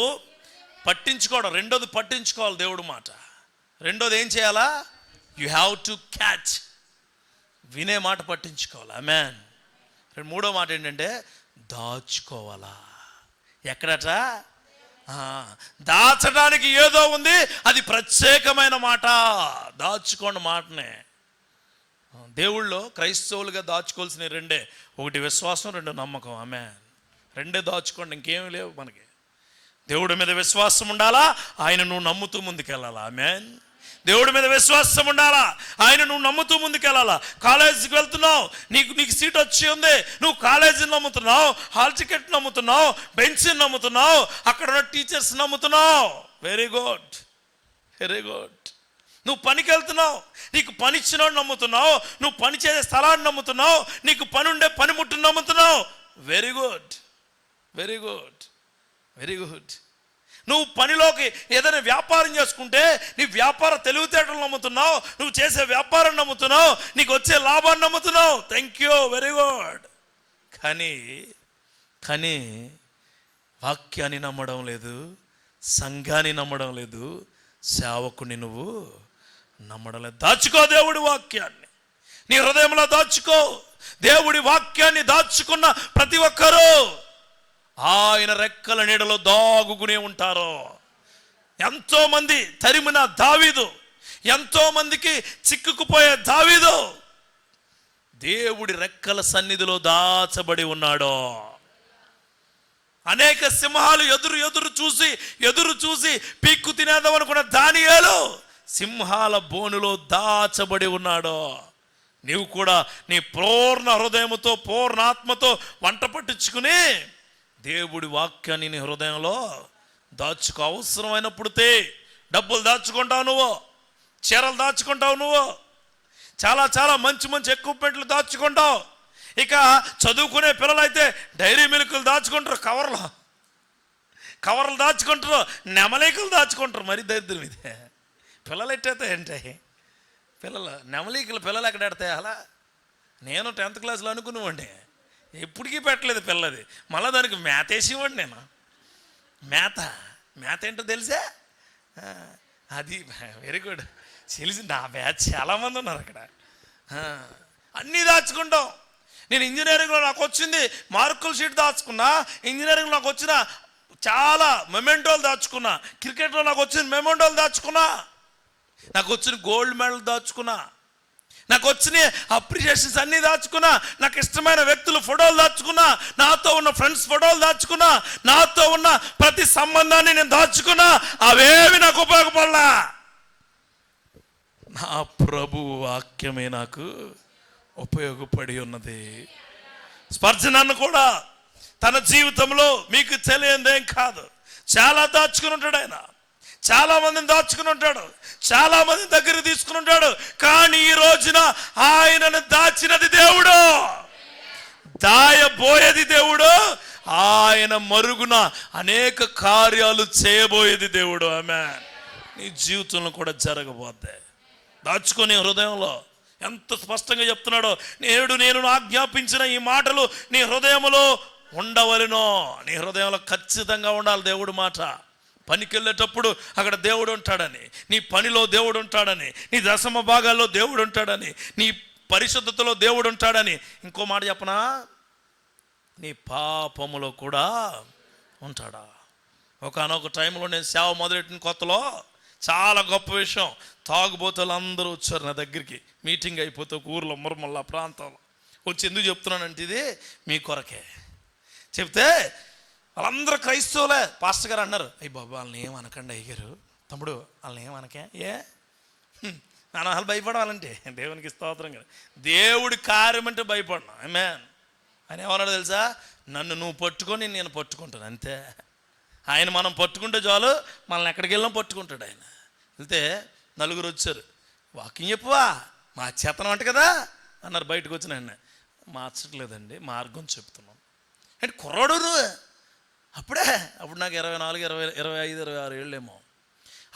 పట్టించుకోవడం. రెండోది పట్టించుకోవాలి దేవుడు మాట. రెండోది ఏం చేయాలా? You have to catch. వినే మాట పట్టించుకోవాలి. ఆమేన్. మూడో మాట ఏంటంటే దాచుకోవాలా. ఎక్కడట? దాచడానికి ఏదో ఉంది, అది ప్రత్యేకమైన మాట. దాచుకోండి మాటనే. దేవుళ్ళో క్రైస్తవులుగా దాచుకోవాల్సిన రెండే, ఒకటి విశ్వాసం, రెండు నమ్మకం. ఆమేన్. రెండే దాచుకోండి, ఇంకేమీ లేవు మనకి. దేవుడి మీద విశ్వాసం ఉండాలా, ఆయన నువ్వు నమ్ముతూ ముందుకెళ్ళాలా. ఆమేన్. దేవుడి మీద విశ్వాసం ఉండాలా, ఆయన నువ్వు నమ్ముతూ ముందుకెళ్ళాలా. కాలేజీకి వెళ్తున్నావు, నీకు సీట్ వచ్చి ఉంది, నువ్వు కాలేజీని నమ్ముతున్నావు, హాల్ టికెట్ నమ్ముతున్నావు, బెంచ్ని నమ్ముతున్నావు, అక్కడ ఉన్న టీచర్స్ నమ్ముతున్నావు. Very good, very good. నువ్వు పనికి వెళ్తున్నావు, నీకు పని ఇచ్చినోడు నమ్ముతున్నావు, నువ్వు పని చేసే స్థలాన్ని నమ్ముతున్నావు, నీకు పని ఉండే పనిముట్టును నమ్ముతున్నావు. Very good, very good, very good. నువ్వు పనిలోకి ఏదైనా వ్యాపారం చేసుకుంటే నీ వ్యాపార తెలివితేటలు నమ్ముతున్నావు, నువ్వు చేసే వ్యాపారం నమ్ముతున్నావు, నీకు వచ్చే లాభాన్ని నమ్ముతున్నావు. Thank you, very good. కానీ వాక్యాన్ని నమ్మడం లేదు, సంఘాన్ని నమ్మడం లేదు, సేవకుని నువ్వు నమ్మడం లేదు. దాచుకో దేవుడి వాక్యాన్ని, నీ హృదయంలో దాచుకో. దేవుడి వాక్యాన్ని దాచుకున్న ప్రతి ఒక్కరూ ఆయన రెక్కల నీడలో దాగుకునే ఉంటారు. ఎంతోమంది తరిమిన దావీదు, ఎంతోమందికి చిక్కుకుపోయే దావీదు దేవుడి రెక్కల సన్నిధిలో దాచబడి ఉన్నాడు. అనేక సింహాలు ఎదురు చూసి పీక్కు తినేద్దాం అనుకున్న దానియేలు సింహాల బోనులో దాచబడి ఉన్నాడు. నీవు కూడా నీ పూర్ణ హృదయముతో పూర్ణాత్మతో వంట పట్టించుకుని దేవుడి వాక్యాన్ని నీ హృదయంలో దాచుకో. అవసరమైనప్పుడు డబ్బులు దాచుకుంటావు నువ్వు, చీరలు దాచుకుంటావు నువ్వు, చాలా చాలా మంచి ఎక్విప్మెంట్లు దాచుకుంటావు. ఇక చదువుకునే పిల్లలు అయితే డైరీ మిల్కులు దాచుకుంటారు, కవర్లు దాచుకుంటారు, నెమలికలు దాచుకుంటారు. మరి దరిద్రం ఇదే. పిల్లలు ఎట్టయితే ఏంటి పిల్లలు ఎక్కడ ఎడతాయి? అలా నేను 10th క్లాస్లో అనుకునేవాడిని, ఎప్పటికీ పెట్టలేదు పిల్లది. మళ్ళీ దానికి మేత వేసి ఇవ్వండి. నేను మేత ఏంటో తెలుసా? అది వెరీ గుడ్. తెలిసి నా బ్యాచ్ చాలామంది ఉన్నారు అక్కడ. అన్నీ దాచుకుంటాం. నేను ఇంజనీరింగ్లో నాకు వచ్చింది మార్కుల షీట్ దాచుకున్నా, ఇంజనీరింగ్లో నాకు వచ్చిన చాలా మెమెంటోలు దాచుకున్నా, క్రికెట్లో నాకు వచ్చిన మెమెంటోలు దాచుకున్నా, నాకు వచ్చిన గోల్డ్ మెడల్ దాచుకున్నా, నాకు వచ్చిన అప్రిషియేషన్స్ అన్నీ దాచుకున్నా, నాకు ఇష్టమైన వ్యక్తుల ఫోటోలు దాచుకున్నా, నాతో ఉన్న ఫ్రెండ్స్ ఫోటోలు దాచుకున్నా, నాతో ఉన్న ప్రతి సంబంధాన్ని నేను దాచుకున్నా. అవేవి నాకు ఉపయోగపడలా. నా ప్రభు వాక్యమే నాకు ఉపయోగపడి ఉన్నది. స్పర్శనన్ను కూడా తన జీవితంలో మీకు తెలియదేం కాదు, చాలా దాచుకుని ఉంటాడు. ఆయన చాలా మందిని దాచుకుని ఉంటాడు, చాలా మంది దగ్గర తీసుకుని ఉంటాడు. కానీ ఈ రోజున ఆయనను దాచినది దేవుడు, దాయబోయేది దేవుడు, ఆయన మరుగున అనేక కార్యాలు చేయబోయేది దేవుడు. ఆమేన్. నీ జీవితంలో కూడా జరగబోద్ది. దాచుకొని హృదయంలో ఎంత స్పష్టంగా చెప్తున్నాడో, నేడు నేను ఆజ్ఞాపించిన ఈ మాటలు నీ హృదయంలో ఉండవలెనో. నీ హృదయంలో ఖచ్చితంగా ఉండాలి దేవుడి మాట. పనికి వెళ్ళేటప్పుడు అక్కడ దేవుడు ఉంటాడని, నీ పనిలో దేవుడు ఉంటాడని, నీ దశమ భాగాల్లో దేవుడు ఉంటాడని, నీ పరిశుద్ధతలో దేవుడు ఉంటాడని. ఇంకో మాట చెప్పనా? నీ పాపములో కూడా ఉంటాడా. ఒకనొక టైంలో నేను సేవ మొదలెట్టిన కొత్తలో చాలా గొప్ప విషయం, తాగుబోతులు అందరూ వచ్చారు నా దగ్గరికి. మీటింగ్ అయిపోతే ఒక ఊర్లో మురమల్ల ప్రాంతంలో వచ్చి ఎందుకు చెప్తున్నానంటే ఇది మీ కొరకే చెప్తే వాళ్ళందరూ క్రైస్తవులే. పాస్టర్ గారు అన్నారు, అయ్యి బాబు వాళ్ళని ఏమనకండి అయ్యారు, తమ్ముడు వాళ్ళని ఏమనకే, వాళ్ళు భయపడాలంటే దేవునికి స్తోత్రం కదా. దేవుడి కార్యం అంటే భయపడను. ఆమేన్. ఆయన ఏమన్నాడు తెలుసా, నన్ను నువ్వు పట్టుకొని నేను పట్టుకుంటాను అంతే. ఆయన మనం పట్టుకుంటే చాలు, మనల్ని ఎక్కడికి వెళ్ళాం పట్టుకుంటాడు ఆయన. వెళ్తే నలుగురు వచ్చారు, వాకింగ్ చెప్పువా మా చేతనం అంట కదా అన్నారు. బయటకు వచ్చిన ఆయన, మార్చట్లేదండి మార్గం చెప్తున్నాం అంటే కుర్రాడు అప్పుడు నాకు 24, 25, 26 ఏళ్ళేమో.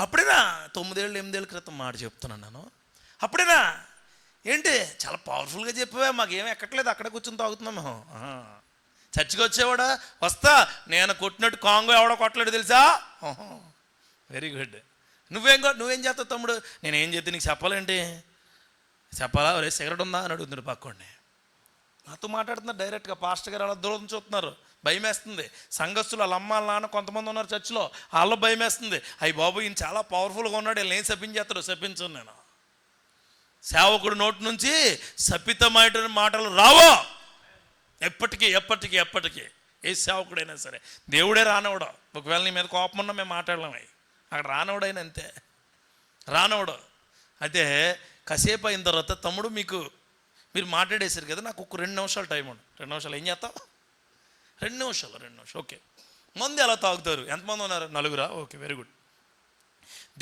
అప్పుడేనా 9 ఏళ్ళు 8 ఏళ్ళ క్రితం మాట చెప్తున్నాను నేను. అప్పుడేనా ఏంటి చాలా పవర్ఫుల్గా చెప్పావే, మాకేం ఎక్కట్లేదు, అక్కడ కూర్చొని తాగుతున్నాం మేము. చర్చికి వచ్చేవాడా, వస్తా నేను కొట్టినట్టు కాంగో ఎవడో కొట్టలేడు తెలుసా. Very good. నువ్వేం చేస్తావు తమ్ముడు, నేనేం చేస్తే నీకు చెప్పాలేంటి, చెప్పాలా, ఒరే సిగరెట్ ఉందా అని అడుగుతున్నాడు పక్కోడిని. నాతో మాట్లాడుతున్నారు డైరెక్ట్గా. పాస్టర్ గారు అలా దూరం చూస్తున్నారు, భయం వేస్తుంది. సంఘస్థులు వాళ్ళ అమ్మ వాళ్ళ నాన్న కొంతమంది ఉన్నారు చర్చిలో, వాళ్ళు భయం వేస్తుంది. అయ్యి బాబు ఈయన చాలా పవర్ఫుల్గా ఉన్నాడు, వీళ్ళు ఏం శపించేస్తాడు, శపించను నేను. సేవకుడు నోటి నుంచి శపితమైన మాటలు రావో ఎప్పటికీ. ఏ సేవకుడైనా సరే, దేవుడే రానవడు. ఒకవేళ నీ మీద కోపం ఉన్నా మేము మాట్లాడలేము, అక్కడ రానవడైనా అంతే, రానవడు. అయితే కాసేపు అయిన తర్వాత, తమ్ముడు మీరు మాట్లాడేశారు కదా, నాకు ఒక 2 నిమిషాలు టైం ఉండు. 2 నిమిషాలు ఏం చేస్తావు? 2 నిమిషాలు ఓకే. మంది ఎలా తాగుతారు, ఎంతమంది ఉన్నారు? 4. Okay, very good.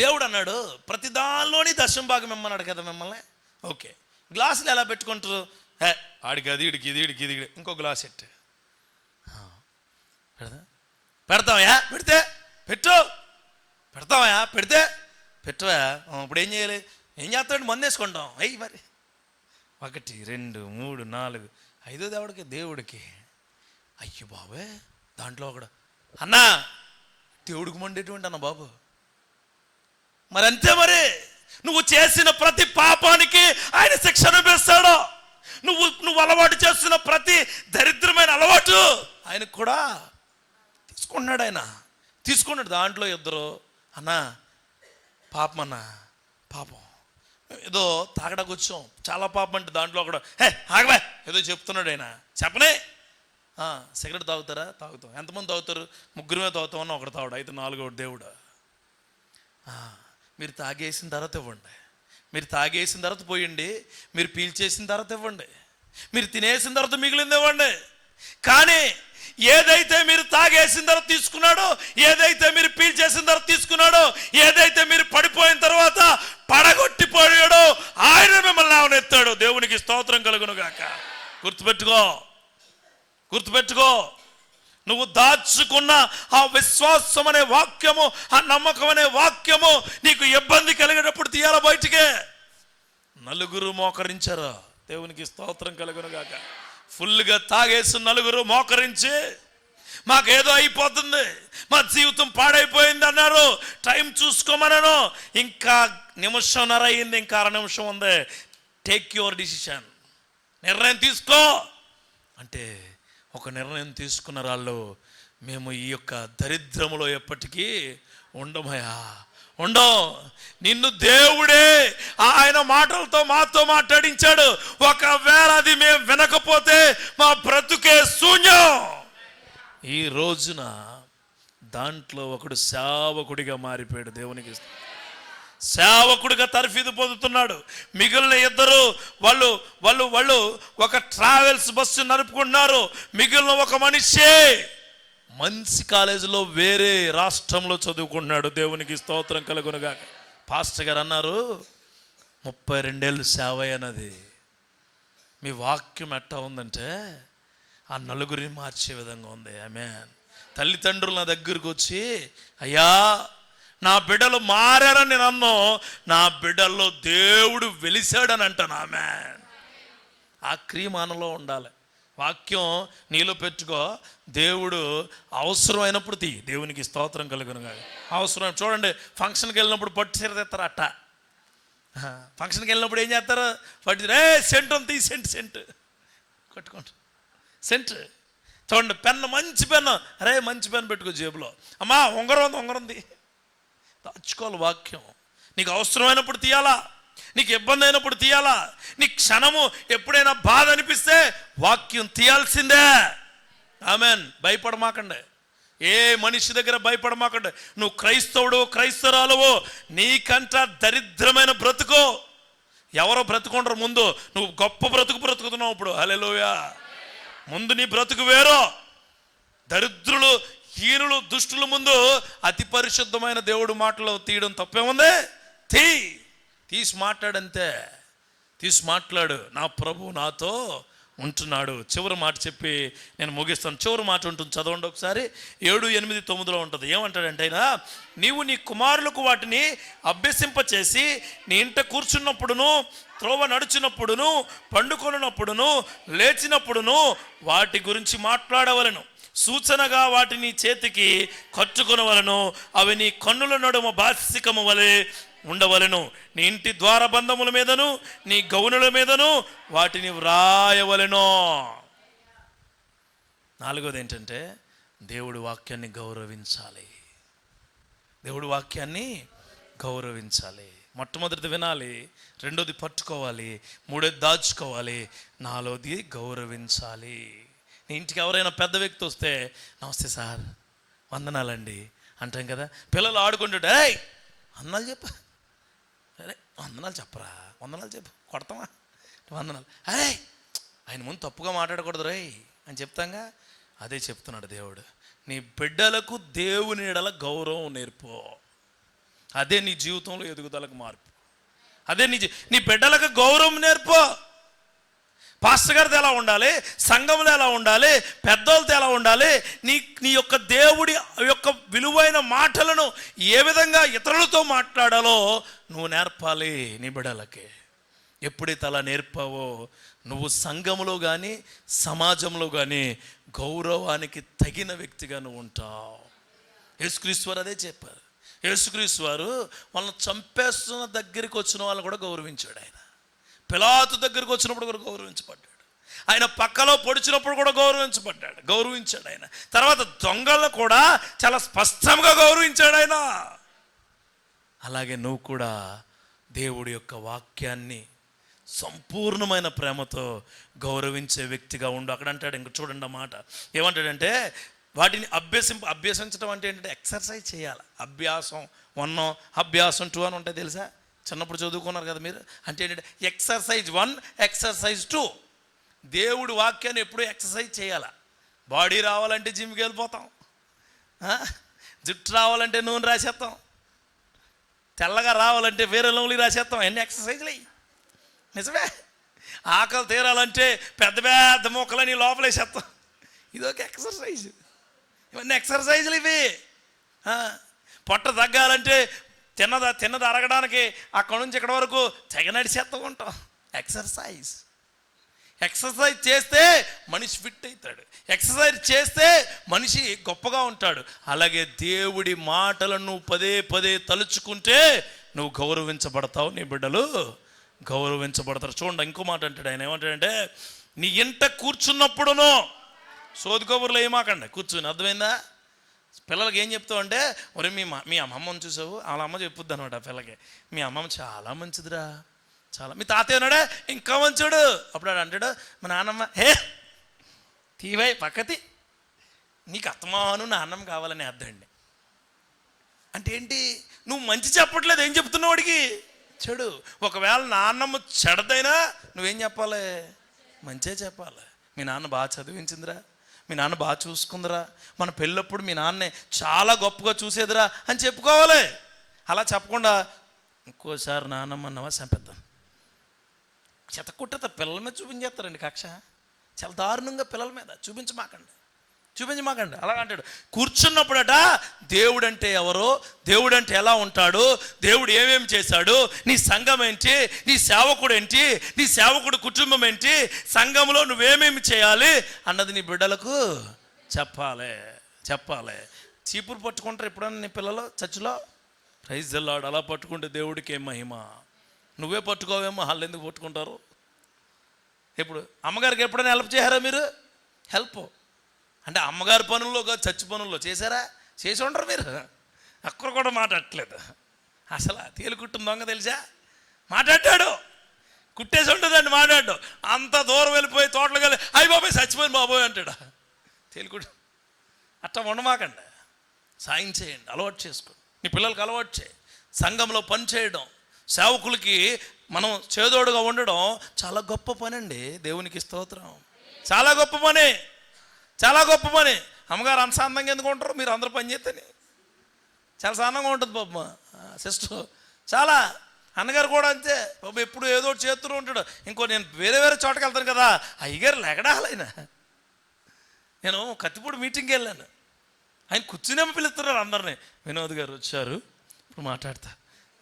దేవుడు అన్నాడు ప్రతి దానిలోని దశమ భాగం ఇమ్మన్నాడు కదా మిమ్మల్ని. ఓకే, గ్లాసులు ఎలా పెట్టుకుంటారు? ఆడికి అది, ఇడికి ఇది, ఇంకో గ్లాస్ ఎట్టు పెడతావా? పెడితే పెట్టవా? ఇప్పుడు ఏం చేయాలి? ఏం చేస్తాడు? మందు వేసుకుంటాం. అయ్యి మరి 1, 2, 3, 4, 5 దేవుడికి. అయ్యో బాబే, దాంట్లో ఒకడు అన్నా దేవుడికి మండేటువంటి అన్న బాబు. మరి అంతే, మరి నువ్వు చేసిన ప్రతి పాపానికి ఆయన శిక్ష అనుభవిస్తాడు. నువ్వు అలవాటు చేస్తున్న ప్రతి దరిద్రమైన అలవాటు ఆయనకు కూడా తీసుకున్నాడు. దాంట్లో ఇద్దరు, అన్నా పాపం ఏదో తాగడానికి వచ్చాం, చాలా పాపం అంటే దాంట్లో ఒకడు ఆగవే ఏదో చెప్తున్నాడు. ఆయన చెప్పనే సిగరెట్ తాగుతారా? తాగుతాం. ఎంతమంది తాగుతారు? 3 తాగుతామన్నా ఒకడు తాగుడు, అయితే 4వ దేవుడు. మీరు తాగేసిన తర్వాత ఇవ్వండి, మీరు తాగేసిన తర్వాత పోయండి, మీరు పీల్చేసిన తర్వాత ఇవ్వండి, మీరు తినేసిన తర్వాత మిగిలింది ఇవ్వండి. కానీ ఏదైతే మీరు తాగేసిన తర్వాత తీసుకున్నాడో, ఏదైతే మీరు పీల్చేసిన తర్వాత తీసుకున్నాడో, ఏదైతే మీరు పడిపోయిన తర్వాత పడగొట్టిపోయాడో ఆయన మిమ్మల్ని లేవనెత్తాడు. దేవునికి స్తోత్రం కలుగును గాక. గుర్తుపెట్టుకో. నువ్వు దాచుకున్న ఆ విశ్వాసం అనే వాక్యము, ఆ నమ్మకం అనే వాక్యము నీకు ఇబ్బంది కలిగినప్పుడు తీయాల బయటికే. 4 మోకరించారు. దేవునికి స్తోత్రం కలుగును గాక. ఫుల్గా తాగేసి 4 మోకరించి, మాకేదో అయిపోతుంది, మా జీవితం పాడైపోయింది అన్నారు. టైం చూసుకోమన్నాను, ఇంకా 1.5 నిమిషం అయింది, ఇంకా 1/2 నిమిషం ఉంది. టేక్ యువర్ డిసిషన్, నిర్ణయం తీసుకో అంటే ఒక నిర్ణయం తీసుకున్న వాళ్ళు, మేము ఈ యొక్క దరిద్రములో ఎప్పటికీ ఉండో. నిన్ను దేవుడే ఆయన మాటలతో మాతో మాట్లాడించాడు. ఒకవేళ అది మేము వినకపోతే మా బ్రతుకే శూన్యం. ఈ రోజున దాంట్లో ఒకడు సేవకుడిగా మారిపోయాడు. దేవునికి సేవకుడిగా తర్ఫీదు పొందుతున్నాడు. మిగిలిన 2 వాళ్ళు ఒక ట్రావెల్స్ బస్సు నడుపుకుంటున్నారు. మిగిలిన ఒక మనిషి మంచి కాలేజీలో వేరే రాష్ట్రంలో చదువుకుంటున్నాడు. దేవునికి స్తోత్రం కలుగునుగా. పాస్టర్ గారు అన్నారు 32 ఏళ్ళు సేవ అన్నది. మీ వాక్యం ఎట్టా ఉందంటే ఆ 4 మార్చే విధంగా ఉంది. ఆమేన్. తల్లిదండ్రులు నా దగ్గరకు వచ్చి, అయ్యా నా బిడ్డలు మారారని నేను అన్నా, నా బిడ్డల్లో దేవుడు వెలిసాడని అంటాను. ఆమేన్. ఆ క్రియమానలో ఉండాలి. వాక్యం నీలో పెట్టుకో. దేవుడు అవసరమైనప్పుడు దేవునికి స్తోత్రం కలుగును. అవసరం చూడండి, ఫంక్షన్కి వెళ్ళినప్పుడు పట్టు చీర తెస్తారు. అట్ట ఫంక్షన్కి వెళ్ళినప్పుడు ఏం చేస్తారు? పట్టు సెంట్ ఉంది, సెంట్ కట్టుకుంటారు. సెంట్ చూడండి, పెన్ను మంచి పెన్ను, మంచి పెన్ను పెట్టుకో జేబులో. అమ్మా ఉంగరం ఉంది, దాచుకోవాలి. వాక్యం నీకు అవసరమైనప్పుడు తీయాలా, నీకు ఇబ్బంది అయినప్పుడు తీయాలా, నీ క్షణము ఎప్పుడైనా బాధ అనిపిస్తే వాక్యం తీయాల్సిందే. ఆమెన్. భయపడమాకండి, ఏ మనిషి దగ్గర భయపడమాకండి. నువ్వు క్రైస్తవుడు క్రైస్తవురాలువో, నీకంట దరిద్రమైన బ్రతుకు ఎవరో బ్రతుకుంటారు. ముందు నువ్వు గొప్ప బ్రతుకు బ్రతుకుతున్నావు ఇప్పుడు. హల్లెలూయా. ముందు నీ బ్రతుకు వేరో. దరిద్రులు, హీనులు, దుష్టుల ముందు అతి పరిశుద్ధమైన దేవుడు మాటలు తీయడం తప్పేముంది? తీసి మాట్లాడంతే. తీసి మాట్లాడు. నా ప్రభు నాతో ఉంటున్నాడు. చివరి మాట చెప్పి నేను ముగిస్తాను. చివరి మాట ఉంటుంది, చదవండి ఒకసారి. 7, 8, 9 ఉంటుంది. ఏమంటాడంటే ఆయన, నీవు నీ కుమారులకు వాటిని అభ్యసింపచేసి నీ ఇంట కూర్చున్నప్పుడును, త్రోవ నడుచున్నప్పుడును, పండుకొనున్నప్పుడును, లేచినప్పుడును వాటి గురించి మాట్లాడవలను. సూచనగా వాటిని చేతికి కట్టుకొనవలను. అవి నీ కన్నుల నడుమ బాసికము వలె ఉండవలను. నీ ఇంటి ద్వారబంధముల మీదను నీ గౌనుల మీదను వాటిని వ్రాయవలెను. 4వది ఏంటంటే దేవుడి వాక్యాన్ని గౌరవించాలి. దేవుడి వాక్యాన్ని గౌరవించాలి. మొట్టమొదటిది వినాలి, 2వది పట్టుకోవాలి, 3వది దాచుకోవాలి, 4వది గౌరవించాలి. నీ ఇంటికి ఎవరైనా పెద్ద వ్యక్తి వస్తే నమస్తే సార్, వందనాలండి అంటాం కదా. పిల్లలు ఆడుకుంటుంటే ఏయ్ వందనాలు చెప్పు, అరే వందనాలు చెప్పరా, వందనాలు చెప్పు, కొడతామా వందనాలు, అరే ఆయన ముందు తప్పుగా మాట్లాడకూడదు రే అని చెప్తాంగా. అదే చెప్తున్నాడు దేవుడు, నీ బిడ్డలకు దేవుని ఎడల గౌరవం నేర్పో. అదే నీ జీవితంలో ఎదుగుదలకు మార్పు. అదే నీ బిడ్డలకు గౌరవం నేర్పో. పాస్టర్ గారితో ఎలా ఉండాలి, సంఘంలో ఎలా ఉండాలి, పెద్దోళ్ళతో ఎలా ఉండాలి, నీ యొక్క దేవుడి యొక్క విలువైన మాటలను ఏ విధంగా ఇతరులతో మాట్లాడాలో నువ్వు నేర్పాలి నీ బిడ్డలకి. ఎప్పుడైతే అలా నేర్పావో నువ్వు సంఘంలో కానీ సమాజంలో కానీ గౌరవానికి తగిన వ్యక్తిగా నువ్వు ఉంటావు. యేసుక్రీస్తు వారు అదే చెప్పారు. యేసుక్రీస్తు వారు వాళ్ళని చంపేస్తున్న దగ్గరికి వచ్చిన వాళ్ళని కూడా గౌరవించాడు. ఆయన పిలాతు దగ్గరికి వచ్చినప్పుడు కూడా గౌరవించబడ్డాడు. ఆయన పక్కలో పొడిచినప్పుడు కూడా గౌరవించాడు ఆయన. తర్వాత దొంగలను కూడా చాలా స్పష్టంగా గౌరవించాడు ఆయన. అలాగే నువ్వు కూడా దేవుడి యొక్క వాక్యాన్ని సంపూర్ణమైన ప్రేమతో గౌరవించే వ్యక్తిగా ఉండు. అక్కడ అంటాడు, ఇంక చూడండి ఆ మాట ఏమంటాడంటే, వాటిని అభ్యసించడం అంటే ఏంటంటే ఎక్సర్సైజ్ చేయాలి. అభ్యాసం 1, అభ్యాసం 2 అని ఉంటాయి తెలుసా, చిన్నప్పుడు చదువుకున్నారు కదా మీరు. అంటే ఏంటంటే ఎక్సర్సైజ్ 1, ఎక్సర్సైజ్ 2. దేవుడి వాక్యాన్ని ఎప్పుడూ ఎక్సర్సైజ్ చేయాలి. బాడీ రావాలంటే జిమ్కి వెళ్ళిపోతాం, జుట్టు రావాలంటే నూనె రాసేస్తాం, తెల్లగా రావాలంటే వేరే నూనె రాసేస్తాం. అన్నీ ఎక్సర్సైజ్లు అయ్యి నిజమే. ఆకలి తీరాలంటే పెద్ద పెద్ద మొక్కలని లోపలేసేస్తాం. ఇదొక ఎక్సర్సైజ్. ఇవన్నీ ఎక్సర్సైజులు ఇవి. పొట్ట తగ్గాలంటే తిన్నది అరగడానికి అక్కడ నుంచి ఇక్కడ వరకు తెగ నడిచేస్తూ ఉంటాం. ఎక్సర్సైజ్ చేస్తే మనిషి ఫిట్ అవుతాడు. ఎక్సర్సైజ్ చేస్తే మనిషి గొప్పగా ఉంటాడు. అలాగే దేవుడి మాటలను పదే పదే తలుచుకుంటే నువ్వు గౌరవించబడతావు, నీ బిడ్డలు గౌరవించబడతారు. చూడండి ఇంకో మాట అంటాడు ఆయన. ఏమంటాడంటే, నీ ఇంట కూర్చున్నప్పుడునో సోది కబుర్లు ఏమాకండి కూర్చుని. అర్థమైందా? పిల్లలకి ఏం చెప్తావు అంటే, ఒరే మీ అమ్మమ్మని చూసావు, వాళ్ళ అమ్మ చెప్పుద్ది అనమాట పిల్లకి, మీ అమ్మమ్మ చాలా మంచిదిరా, చాలా. మీ తాతయ్య ఉన్నాడా, ఇంకా మంచోడు. అప్పుడు అంటాడు మా నాన్నమ్మ, హే తీవై పక్కతి, నీకు అత్తమాను నాన్నమ్మ కావాలని అర్థండి. అంటే ఏంటి, నువ్వు మంచి చెప్పట్లేదు, ఏం చెప్తున్నావు వాడికి? చెడు. ఒకవేళ నాన్నమ్మ చెడదైనా నువ్వేం చెప్పాలి? మంచిగా చెప్పాలి. మీ నాన్న బాగా చదివించిందిరా, మీ నాన్న బాగా చూసుకుందిరా, మన పెళ్ళప్పుడు మీ నాన్నే చాలా గొప్పగా చూసేదిరా అని చెప్పుకోవాలి. అలా చెప్పకుండా ఇంకోసారి నాన్నమ్మ అన్నవా చంపేద్దాం, చెతకుట్టత పిల్లల మీద చూపించేస్తారండి కక్ష. చాలా దారుణంగా పిల్లల మీద చూపించమాకండి. అలా అంటాడు. కూర్చున్నప్పుడట దేవుడు అంటే ఎవరో, దేవుడు అంటే ఎలా ఉంటాడు, దేవుడు ఏమేమి చేశాడు, నీ సంఘం ఏంటి, నీ సేవకుడు ఏంటి, నీ సేవకుడు కుటుంబం ఏంటి, సంఘంలో నువ్వేమేమి చేయాలి అన్నది నీ బిడ్డలకు చెప్పాలి. చీపురు పట్టుకుంటారు ఎప్పుడన్నా నీ పిల్లలు చర్చిలో? Praise the Lord. అలా పట్టుకుంటే దేవుడికి ఏం మహిమ. నువ్వే పట్టుకోవేమో, వాళ్ళు ఎందుకు పట్టుకుంటారు? ఇప్పుడు అమ్మగారికి ఎప్పుడైనా హెల్ప్ చేశారా మీరు? హెల్ప్ అంటే అమ్మగారి పనుల్లో కాదు, చర్చి పనుల్లో చేశారా? చేసి ఉండరు మీరు. అక్కడ కూడా మాట్లాడట్లేదు. అసలు తేలికుట్టిన దొంగ తెలుసా, మాట్లాడాడు, కుట్టేసి ఉంటుందండి మాట్లాడు, అంత దూరం వెళ్ళిపోయి తోటలోకి వెళ్ళి అయ్యి బాబాయ్ చచ్చిపోయింది బాబోయ్ అంటాడు. తేలికుట్టు అట్లా ఉండమాకండి, సాయం చేయండి, అలవాటు చేసుకోండి, మీ పిల్లలకి అలవాటు చేయి. సంఘంలో పని చేయడం, సేవకులకి మనం చేదోడుగా ఉండడం చాలా గొప్ప పని అండి. దేవునికి స్తోత్రం. చాలా గొప్ప పని, చాలా గొప్ప పని. అమ్మగారు అంత సాందంగా ఎందుకు ఉంటారు, మీరు అందరూ పని చేస్తేనే చాలా సాందంగా ఉంటుంది పాప సిస్టర్. చాలా అన్నగారు కూడా అంతే పాప, ఎప్పుడు ఏదో చేస్తూనే ఉంటాడు. ఇంకో నేను వేరే వేరే చోటకి వెళ్తాను కదా, అయ్యగారు లెగడాలైనా. నేను కత్తిపూడి మీటింగ్కి వెళ్ళాను, ఆయన కూర్చునేమో పిలుస్తున్నారు అందరినీ. వినోద్ గారు వచ్చారు, ఇప్పుడు మాట్లాడతా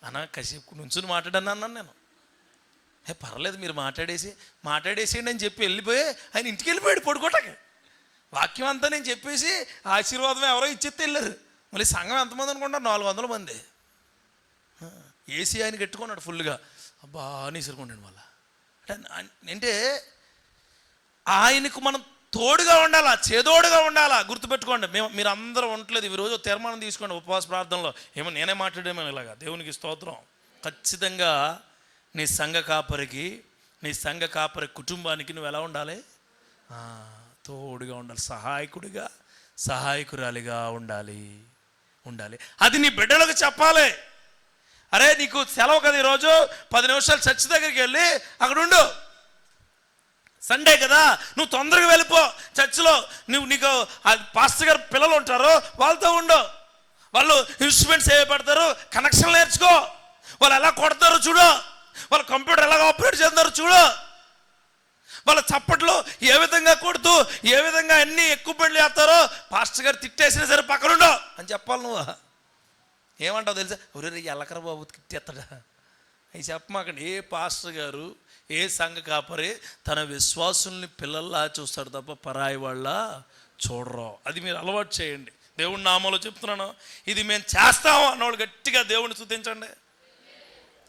అన్న కాసేపు నుంచుని మాట్లాడాను అన్నాను నేను. పర్లేదు మీరు మాట్లాడేసేయండి అని చెప్పి వెళ్ళిపోయి ఆయన ఇంటికి వెళ్ళిపోయాడు పడుకోటాకి. వాక్యం అంతా నేను చెప్పేసి ఆశీర్వాదం ఎవరో ఇచ్చేస్తే వెళ్ళారు. మళ్ళీ సంఘం ఎంతమంది అనుకుంటారు, 400 మంది. ఏసీ ఆయన కట్టుకున్నాడు ఫుల్గా, అబ్బా అని ఇసురుకుంటాడు. మళ్ళా అంటే ఆయనకు మనం తోడుగా ఉండాలా, చేదోడుగా ఉండాలా. గుర్తుపెట్టుకోండి, మీరు అందరూ ఉండట్లేదు. ఈ రోజు తీర్మానం తీసుకోండి ఉపవాస ప్రార్థనలో. ఏమో నేనే మాట్లాడేమో ఇలాగా. దేవునికి స్తోత్రం. ఖచ్చితంగా నీ సంఘ కాపరి కుటుంబానికి నువ్వు ఎలా ఉండాలి, తోడుగా ఉండాలి, సహాయకురాలిగా ఉండాలి. అది నీ బిడ్డలకు చెప్పాలి. అరే నీకు సెలవు కదా ఈరోజు, 10 నిమిషాలు చర్చి దగ్గరికి వెళ్ళి అక్కడ ఉండు, సండే కదా, నువ్వు తొందరగా వెళ్ళిపో చర్చిలో. నీకు పాస్టర్ గారు పిల్లలు ఉంటారు, వాళ్ళతో ఉండు. వాళ్ళు ఇన్స్ట్రుమెంట్స్ ఏ పెడతారు, కనెక్షన్ నేర్చుకో. వాళ్ళు ఎలా కొడతారో చూడు, వాళ్ళ కంప్యూటర్ ఎలా ఆపరేట్ చేస్తారో చూడు, వాళ్ళ చప్పట్లు ఏ విధంగా కొడుతూ ఏ విధంగా అన్ని ఎక్కువ పనులు చేస్తారో. పాస్టర్ గారు తిట్టేసినా సరే పక్కనుండో అని చెప్పాలి. నువ్వు ఏమంటావు తెలుసా, ఒరే ఎల్లకర బాబు తిట్టేస్తాడా అవి చెప్పమాకండి. ఏ పాస్టర్ గారు, ఏ సంఘ కాపరి తన విశ్వాసుల్ని పిల్లల్లా చూస్తాడు తప్ప పరాయి వాళ్ళ చూడరు. అది మీరు అలవాటు చేయండి. దేవుడి నామంలో చెప్తున్నాను, ఇది మేము చేస్తాము అన్నవాళ్ళు గట్టిగా దేవుడిని స్తుతించండి.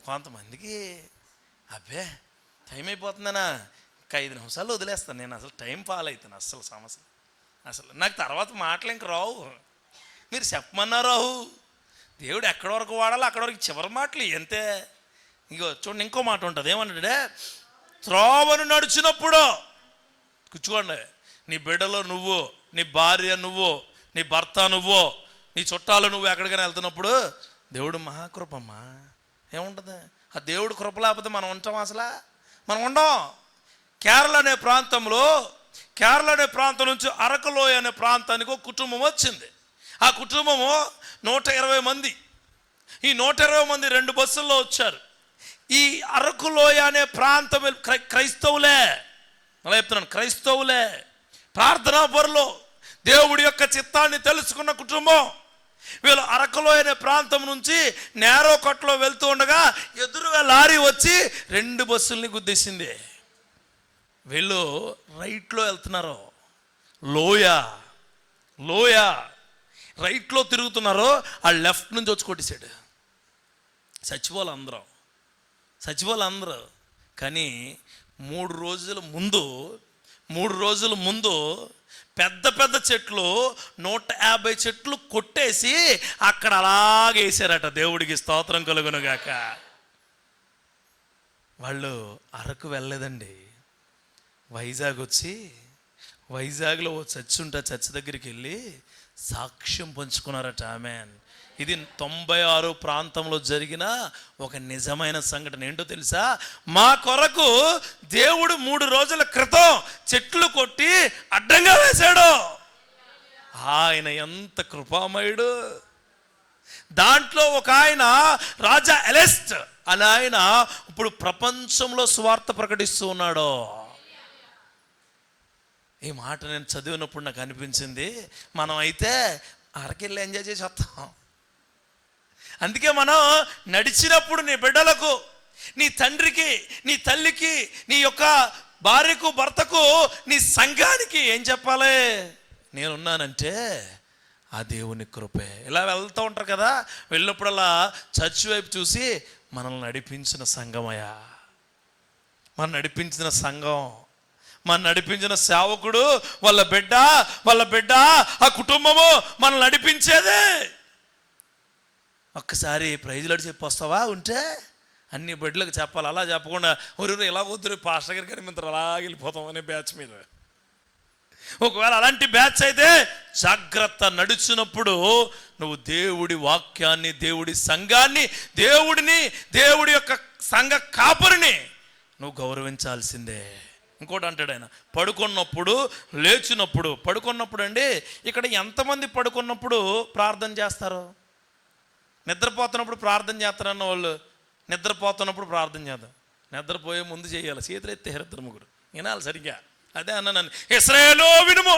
కొంతమందికి అబ్బే టైం అయిపోతుందనా, ఇంకా 5 నిమిషాలు వదిలేస్తాను నేను, అసలు టైం ఫాలో అవుతాను. అసలు సమస్య అసలు నాకు తర్వాత మాటలు ఇంక రావు, మీరు చెప్పమన్నా రావు. దేవుడు ఎక్కడి వరకు వాడాలో అక్కడి వరకు చివరి మాటలు ఎంతే. ఇంకో చూడండి, ఇంకో మాట ఉంటుంది, ఏమన్నాడే, త్రోవను నడిచినప్పుడు కూర్చోండి, నీ బిడ్డలో నువ్వు, నీ భార్య నువ్వు, నీ భర్త నువ్వు, నీ చుట్టాలు నువ్వు ఎక్కడికైనా వెళ్తున్నప్పుడు దేవుడు మహాకృపమ్మా. ఏముంటుంది ఆ దేవుడు కృప లేకపోతే మనం ఉంటాం, అసలు మనం ఉండం. కేరళ అనే ప్రాంతం నుంచి అరకులోయ అనే ప్రాంతానికి ఒక కుటుంబం వచ్చింది. ఆ కుటుంబము 120 మంది. ఈ 120 మంది 2 బస్సుల్లో వచ్చారు. ఈ అరకులోయ అనే ప్రాంతం క్రైస్తవులే, అలా చెప్తున్నాను, క్రైస్తవులే, ప్రార్థనా పరులు, దేవుడి యొక్క చిత్తాన్ని తెలుసుకున్న కుటుంబం. వీళ్ళు అరకులోయ అనే ప్రాంతం నుంచి నేరో కట్లో వెళ్తూ ఉండగా ఎదురుగా లారీ వచ్చి 2 బస్సుల్ని గుద్దేసింది. వీళ్ళు రైట్లో వెళ్తున్నారు, లోయ రైట్లో తిరుగుతున్నారు, ఆ లెఫ్ట్ నుంచి వచ్చి కొట్టేశాడు. చచ్చిపోవాలి అందరూ. కానీ 3 రోజుల ముందు పెద్ద చెట్లు 150 చెట్లు కొట్టేసి అక్కడ అలాగే వేసారట. దేవుడికి స్తోత్రం కలుగునుగాక. వాళ్ళు అరకు వెళ్ళలేదండి, వైజాగ్ వచ్చి వైజాగ్లో ఓ చర్చ్ ఉంటే చర్చ్ దగ్గరికి వెళ్ళి సాక్ష్యం పంచుకున్నారట. ఆమెన్. ఇది 96 ప్రాంతంలో జరిగిన ఒక నిజమైన సంఘటన. ఏంటో తెలుసా, మా కొరకు దేవుడు 3 రోజుల క్రితం చెట్లు కొట్టి అడ్డంగా వేశాడు. ఆయన ఎంత కృపామయుడు. దాంట్లో ఒక ఆయన రాజా ఎలెస్ట్ అని ఆయన ఇప్పుడు ప్రపంచంలో సువార్త ప్రకటిస్తూ ఉన్నాడు. ఈ మాట నేను చదివినప్పుడు నాకు అనిపించింది, మనం అయితే అరకెళ్ళి ఎంజాయ్ చేసి వస్తాం. అందుకే మనం నడిచినప్పుడు నీ బిడ్డలకు, నీ తండ్రికి, నీ తల్లికి, నీ యొక్క భార్యకు, భర్తకు, నీ సంఘానికి ఏం చెప్పాలి? నేనున్నానంటే ఆ దేవుని కృపే. ఇలా వెళ్తూ ఉంటారు కదా, వెళ్ళినప్పుడల్లా చర్చ్ వైపు చూసి మనల్ని నడిపించిన సంఘమయ్యా, మనం నడిపించిన సంఘం, మన నడిపించిన సేవకుడు, వాళ్ళ బిడ్డ, ఆ కుటుంబము మనల్ని నడిపించేదే. ఒక్కసారి ప్రైజ్లాడు చెప్పి వస్తావా ఉంటే అన్ని బిడ్డలకు చెప్పాలి. అలా చెప్పకుండా ఒరు ఇలా వద్దు పాస్టర్ గారి కానీ మేము అలా వెళ్ళిపోతాం అనే బ్యాచ్ మీద. ఒకవేళ అలాంటి బ్యాచ్ అయితే జాగ్రత్త. నడుచున్నప్పుడు నువ్వు దేవుడి వాక్యాన్ని, దేవుడి సంఘాన్ని, దేవుడి యొక్క సంఘ కాపరిని నువ్వు గౌరవించాల్సిందే. ఇంకోటి అంటాడు ఆయన, పడుకున్నప్పుడు లేచినప్పుడు. పడుకున్నప్పుడు అండి, ఇక్కడ ఎంతమంది పడుకున్నప్పుడు ప్రార్థన చేస్తారు? నిద్రపోతున్నప్పుడు ప్రార్థన చేస్తారన్న వాళ్ళు నిద్రపోతున్నప్పుడు ప్రార్థన చేద్దాం. నిద్రపోయే ముందు చేయాలి. చేతులు ఎత్తేరు ఇద్దరు ముగ్గురు, వినాలి సరిగ్గా. అదే అన్నాను, ఇశ్రాయేలు వినుము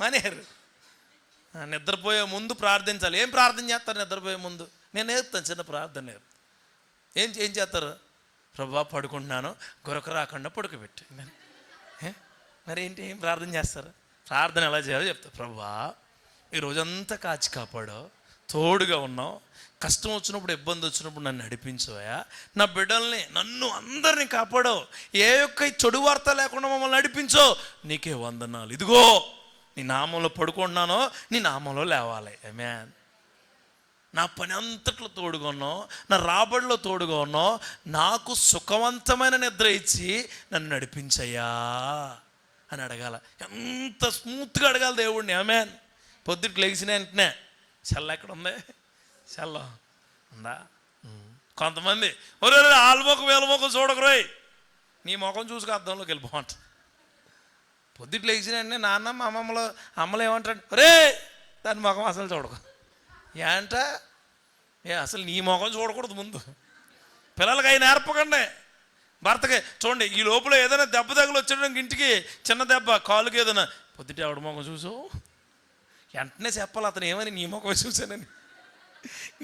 మానేరు. నిద్రపోయే ముందు ప్రార్థించాలి. ఏం ప్రార్థన చేస్తారు నిద్రపోయే ముందు? నేను నేర్పుతాను చిన్న ప్రార్థన. ఏం చేస్తారు? ప్రభువా పడుకుంటున్నాను, గొరక రాకుండా పడుకోబెట్టి. మరి ఏంటి, ఏం ప్రార్థన చేస్తారు? ప్రార్థన ఎలా చేయాలో చెప్తారు. ప్రభువా ఈ రోజంతా కాచి కాపాడావు, తోడుగా ఉన్నావు, కష్టం వచ్చినప్పుడు ఇబ్బంది వచ్చినప్పుడు నన్ను నడిపించవా, నా బిడ్డల్ని నన్ను అందరినీ కాపాడావు, ఏ యొక్క చెడు వార్త లేకుండా మమ్మల్ని నడిపించో, నీకే వందనాలు. ఇదిగో నీ నామంలో పడుకుంటున్నానో, నీ నామంలో లేవాలి. ఆమేన్. నా పని అంతట్లో తోడుగా ఉన్నావు, నా రాబడిలో తోడుగా ఉన్నావు, నాకు సుఖవంతమైన నిద్ర ఇచ్చి నన్ను నడిపించయ్యా అని అడగాల. ఎంత స్మూత్గా అడగాలి దేవుడిని. ఆమేన్. పొద్దుటికి లెగిసిన వెంటనే సెల్ల ఎక్కడ ఉంది? సెల్ల ఉందా? కొంతమంది ఒరే ఆల్మొఖం వేలమొఖం చూడకరోయ్, నీ ముఖం చూసుకు అద్దంలోకి వెళ్ళిపోంట. పొద్దుటికి లెగిసిన వెంటనే నాన్న మా అమ్మలు ఏమంటారు? ఒరే దాని ముఖం అసలు చూడకు. ఏంట అసలు నీ ముఖం చూడకూడదు ముందు. పిల్లలకి అవి నేర్పకండి. భర్తకి చూడండి, ఈ లోపల ఏదైనా దెబ్బ తగులు వచ్చేయడానికి ఇంటికి చిన్న దెబ్బ, కాలుకి ఏదైనా, పొద్దుట ఆవిడ ముఖం చూసావు వెంటనే చెప్పాలి అతను ఏమని, నీ ముఖం చూసానని.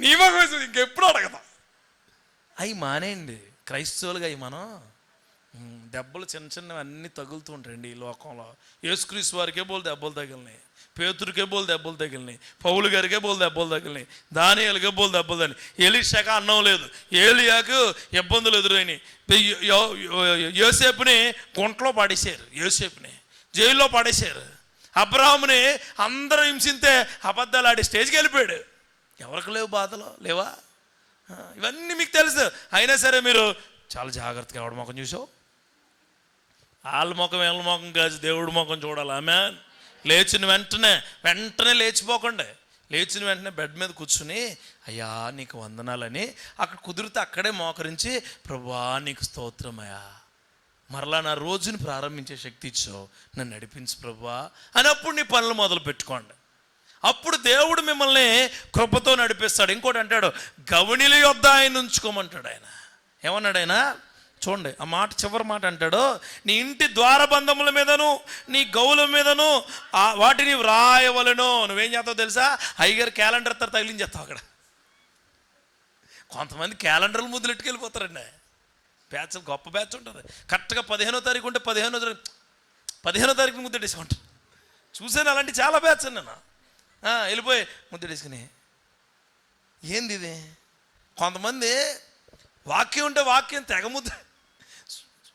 నీ ముఖం చూసి ఇంకెప్పుడు అడగదా. అవి మానేయండి క్రైస్తవులుగా. అవి మనం దెబ్బలు చిన్న చిన్నవి అన్నీ తగులుతూ ఉంటాయండి ఈ లోకంలో. యేసుక్రీస్తు వారికే బోలు దెబ్బలు తగిలినాయి, పేతురికే బోలు దెబ్బలు తగిలినాయి, పౌలు గారికే బోలు దెబ్బలు తగిలినాయి, దానియేలుకే బోలు దెబ్బలు తగిలినాయి, ఎలీషాక అన్నం లేదు, ఏలియాకు ఇబ్బందులు ఎదురైనాయి, యోసేపుని గుంటలో పడేశారు, యోసేపుని జైల్లో పడేశారు, అబ్రాహాముని అందరూ హింసితే అబద్ధాలు ఆడి స్టేజ్కి వెళ్ళిపోయాడు. ఎవరికి లేవు బాధలు లేవా? ఇవన్నీ మీకు తెలుసు. అయినా సరే మీరు చాలా జాగ్రత్తగా ఎవడి ముఖం చూసావు? వాళ్ళ ముఖం వీళ్ళ ముఖం కాదు, దేవుడి ముఖం చూడాలి. ఆమేన్. లేచిన వెంటనే లేచిపోకండి. లేచిన వెంటనే బెడ్ మీద కూర్చుని అయ్యా నీకు వందనాలని అక్కడ కుదిరితే అక్కడే మోకరించి ప్రభువా నీకు స్తోత్రమయ్యా, మరలా నా రోజుని ప్రారంభించే శక్తి ఇచ్చావు, నన్ను నడిపించు ప్రభువా అని అప్పుడు నీ పనులు మొదలు పెట్టుకోండి. అప్పుడు దేవుడు మిమ్మల్ని కృపతో నడిపిస్తాడు. ఇంకోటి అంటాడు, గవనిల యొద్ద ఆయన ఉంచుకోమంటాడు. ఆయన ఏమన్నాడు? ఆయన చూడండి ఆ మాట, చివరి మాట అంటాడు, నీ ఇంటి ద్వారబంధముల మీదను నీ గౌల మీదను వాటిని వ్రాయవలను. నువ్వేం చేస్తావు తెలుసా? అయ్యగారు క్యాలెండర్ తగిలించేస్తావు అక్కడ. కొంతమంది క్యాలెండర్లు ముద్దులు ఎట్టుకెళ్ళిపోతారండి. బ్యాచ్ గొప్ప బ్యాచ్ ఉంటుంది. కరెక్ట్గా 15వ తారీఖు ఉంటే 15వ తారీఖు ముద్దెట్టేసుకుంటారు. చూసాను అలాంటి చాలా బ్యాచ్ నేను. వెళ్ళిపోయి ముద్దెట్టేసుకుని ఏంది ఇది. కొంతమంది వాక్యం ఉంటే వాక్యం తెగ ముద్ద,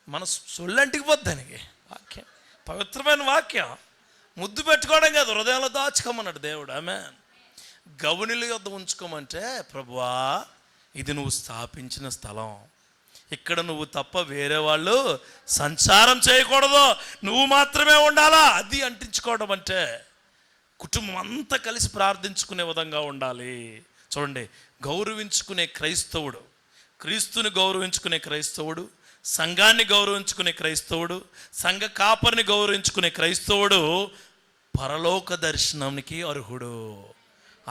మన సొల్లంటికి పోద్ది దానికి. వాక్యం పవిత్రమైన వాక్యం ముద్దు పెట్టుకోవడం కాదు, హృదయంలో దాచుకోమన్నాడు దేవుడు. ఆమేన్. గవనిల యొద్ద ఉంచుకోమంటే ప్రభువా ఇది నువ్వు స్థాపించిన స్థలం, ఇక్కడ నువ్వు తప్ప వేరే వాళ్ళు సంచారం చేయకూడదు, నువ్వు మాత్రమే ఉండాలా. అది అంటించుకోవడం అంటే కుటుంబం అంతా కలిసి ప్రార్థించుకునే విధంగా ఉండాలి. చూడండి, గౌరవించుకునే క్రైస్తవుడు, క్రీస్తుని గౌరవించుకునే క్రైస్తవుడు, సంఘాన్ని గౌరవించుకునే క్రైస్తవుడు, సంఘ కాపరిని గౌరవించుకునే క్రైస్తవుడు పరలోక దర్శనానికి అర్హుడు.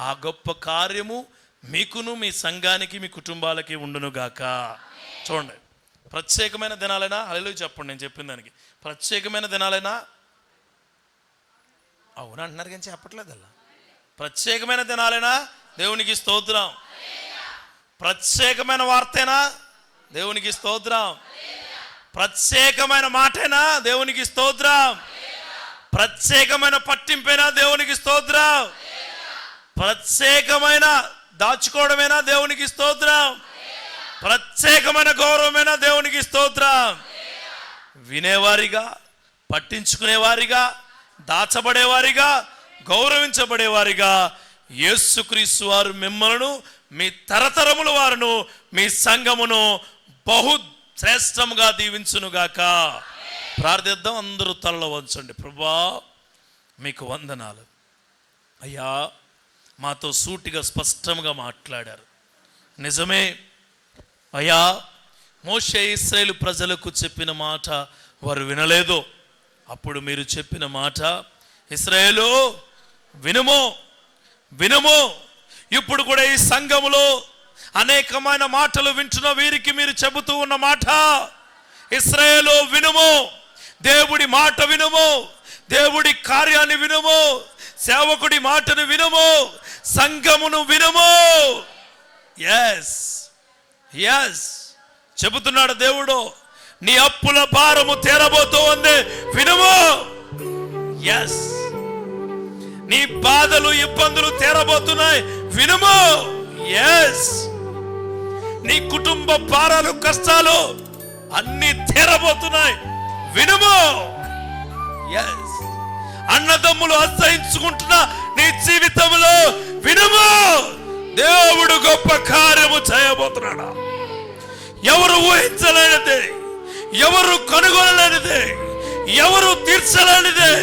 ఆ గొప్ప కార్యము మీకును మీ సంఘానికి మీ కుటుంబాలకి ఉండునుగాక. చూడండి, ప్రత్యేకమైన దినాలైనా హల్లెలూయా చెప్పండి. నేను చెప్పిన దానికి ప్రత్యేకమైన దినాలైనా అవును అంటున్నారు కానీ చెప్పట్లేదు. అలా ప్రత్యేకమైన దినాలైనా దేవునికి స్తోత్రం, ప్రత్యేకమైన వార్తైనా దేవునికి స్తోత్రం, ప్రత్యేకమైన మాటైనా దేవునికి స్తోత్రం, ప్రత్యేకమైన పట్టింపైనా దేవునికి స్తోత్రం, ప్రత్యేకమైన దాచుకోవడమైనా దేవునికి స్తోత్రం, ప్రత్యేకమైన గౌరవమైనా దేవునికి స్తోత్రం. వినేవారిగా, పట్టించుకునేవారిగా, దాచబడేవారిగా, గౌరవించబడేవారిగా యేసుక్రీస్తు వారు మిమ్మలను మీ తరతరముల వారును మీ సంఘమును బహు శ్రేష్టముగా దీవించునుగాక. ప్రార్థిద్దాం. అందరూ తలలో వంచండి. ప్రభువా మీకు వందనాలు అయ్యా, మాతో సూటిగా స్పష్టంగా మాట్లాడారు. నిజమే అయ్యా, మోషే ఇశ్రాయేలు ప్రజలకు చెప్పిన మాట వారు వినలేదు. అప్పుడు మీరు చెప్పిన మాట, ఇశ్రాయేలు వినుము వినుము. ఇప్పుడు కూడా ఈ సంఘములో అనేకమైన మాటలు వింటున్న వీరికి మీరు చెబుతూ ఉన్న మాట, ఇశ్రాయేలు వినుము, దేవుడి మాట వినుము, దేవుడి కార్యాన్ని వినుము, సేవకుడి మాటను వినుము, సంఘమును వినుము. ఎస్ ఎస్ చెబుతున్నాడు దేవుడు, నీ అప్పుల భారము తీరబోతూ ఉంది, వినుము. ఎస్, నీ బాధలు ఇబ్బందులు తీరబోతున్నాయి, వినుము. ఎస్, నీ కుటుంబ భారాలు కష్టాలు అన్ని తీరబోతున్నాయి, వినుము. ఎస్, అన్నదమ్ములు అసహించుకుంటున్న నీ జీవితంలో వినుము. దేవుడు గొప్ప కార్యము చేయబోతున్నాడు. ఎవరు ఊహించలేనిది, ఎవరు కనుగొనలేనిది, ఎవరు తీర్చలేనిది,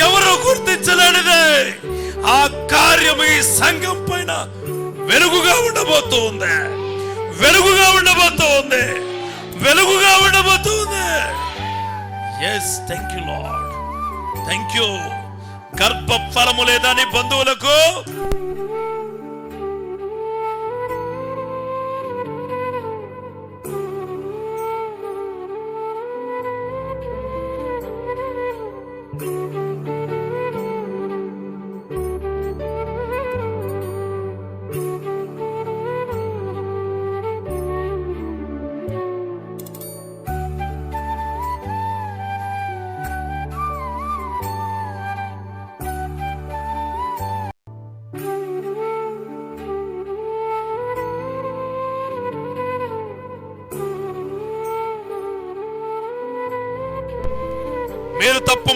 ఎవరు గుర్తించలేనిది ఆ కార్యము ఈ సంఘం పైన వెలుగుగా ఉండబోతుంది, వెలుగుగా ఉండబోతుంది, వెలుగుగా ఉండబోతుంది. Yes, thank you Lord, thank you. గర్భ ఫలము లేదా నీ బంధువులకు? మీరు తప్పు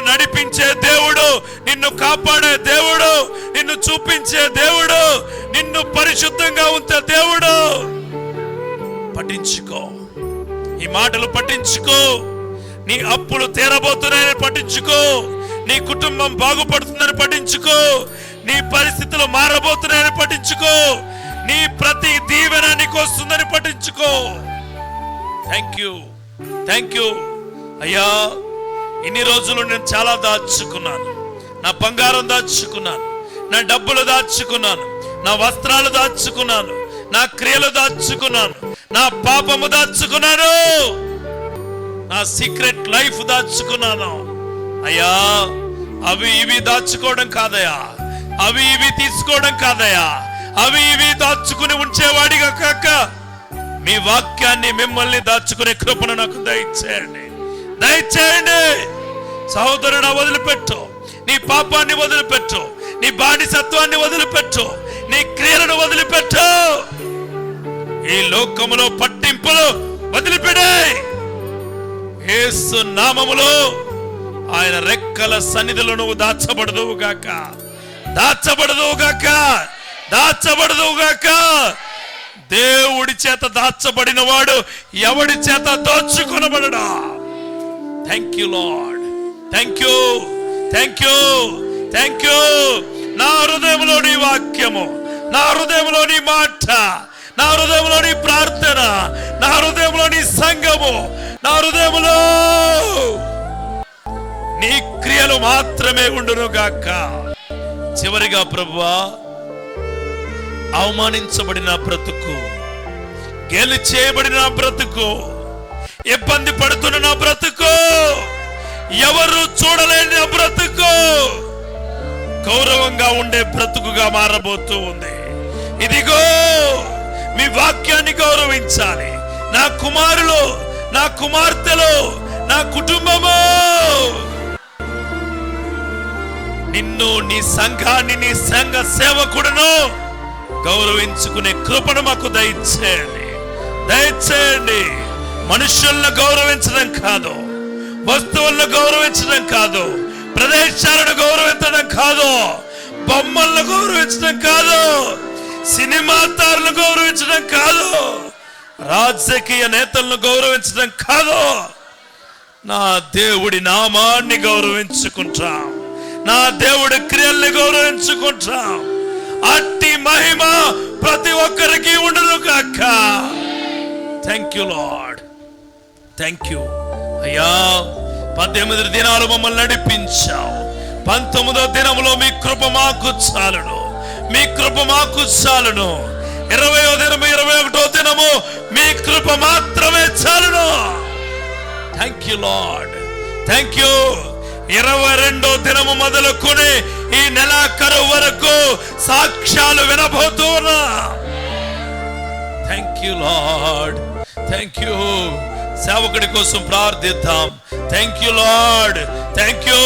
నడిపించే దేవుడు, నిన్ను కాపాడే దేవుడు, నిన్ను చూపించే దేవుడు, నిన్ను పరిశుద్ధంగా ఉంచే దేవుడు. పఠించుకో, ఈ మాటలు పఠించుకో. నీ అప్పులు తీరబోతున్నాయని పఠించుకో, నీ కుటుంబం బాగుపడుతుందని పఠించుకో, నీ పరిస్థితులు మారబోతున్నాయని పఠించుకో, నీ ప్రతి దీవెన నీకు వస్తుందని పఠించుకో. థ్యాంక్ యూ, థ్యాంక్ యూ అయ్యా. ఇన్ని రోజులు నేను చాలా దాచుకున్నాను, నా బంగారం దాచుకున్నాను, నా డబ్బులు దాచుకున్నాను, నా వస్త్రాలు దాచుకున్నాను, నా క్రియలు దాచుకున్నాను, నా పాపము దాచుకున్నాను, నా సీక్రెట్ లైఫ్ దాచుకున్నాను. అయ్యా, అవి ఇవి దాచుకోవడం కాదయా, అవి ఇవి తీసుకోవడం కాదయా, అవి ఇవి దాచుకుని ఉంచేవాడిగా కాక మీ వాక్యాన్ని, మిమ్మల్ని దాచుకునే కృపను నాకు దయచేయండి, దయచేయండి. సహోదరుడు, వదిలిపెట్టు, నీ పాపాన్ని వదిలిపెట్టు, నీ బానిసత్వాన్ని వదిలిపెట్టు, నీ క్రియలను వదిలిపెట్టు, ఈ లోకములో పట్టింపులు వదిలిపెట్టాయి. యేసు నామములో ఆయన రెక్కల సన్నిధిలో నువ్వు దాచబడదువుగాక, దాచబడదువుగాక, దాచబడదువుగాక. దేవుడి చేత దాచబడిన వాడు ఎవడి చేత దోచుకొనబడడా. Thank you Lord, thank you, thank you, thank you. నా హృదయంలో నీ వాక్యము, నా హృదయంలో నీ మాట, నా హృదయంలో నీ ప్రార్థన, నా హృదయంలో నీ సంఘము, నా హృదయంలో నీ క్రియలు మాత్రమే ఉండును గాక. చివరిగా ప్రభువా, అవమానించబడిన బ్రతుకు, గేలి చేయబడిన బ్రతుకు, ఇబ్బంది పడుతున్న నా బ్రతుకు, ఎవరు చూడలేని బ్రతుకు గౌరవంగా ఉండే బ్రతుకుగా మారబోతూ ఉంది. ఇదిగో మీ వాక్యాన్ని గౌరవించాలి. నా కుమారులు, నా కుమార్తెలు, నా కుటుంబము నిన్ను, నీ సంఘాన్ని, నీ సంఘ సేవకుడును గౌరవించుకునే కృపను మాకు దయచేయండి, దయచేయండి. మనుషులను గౌరవించడం కాదు, వస్తువులను గౌరవించడం కాదు, ప్రదేశాలను గౌరవించడం కాదు, బొమ్మలను గౌరవించడం కాదు, సినిమా తారులను గౌరవించడం కాదు, రాజకీయ నేతలను గౌరవించడం కాదు, నా దేవుడి నామాన్ని గౌరవించుకుంటాం, నా దేవుడి క్రియల్ని గౌరవించుకుంటాం. అట్టి మహిమ ప్రతి ఒక్కరికి ఉండదు కాక. Thank you Lord, thank you అయ్యా. 18 దినాలు మమ్మల్ని నడిపించావు. 19వ దినములో మీ కృప మాకు చాలును, మీ కృప మాకు చాలును. 20వ దినము, 21వ దినము మీ కృప మాత్రమే చాలును. Thank you Lord, thank you. 22వ దినము మొదలుకొని ఈ నెలాఖరు వరకు సాక్ష్యాలు వినబోతున్నా. Thank you Lord, thank you. సేవకుడి కోసం ప్రార్థిద్దాం. Thank you Lord, thank you.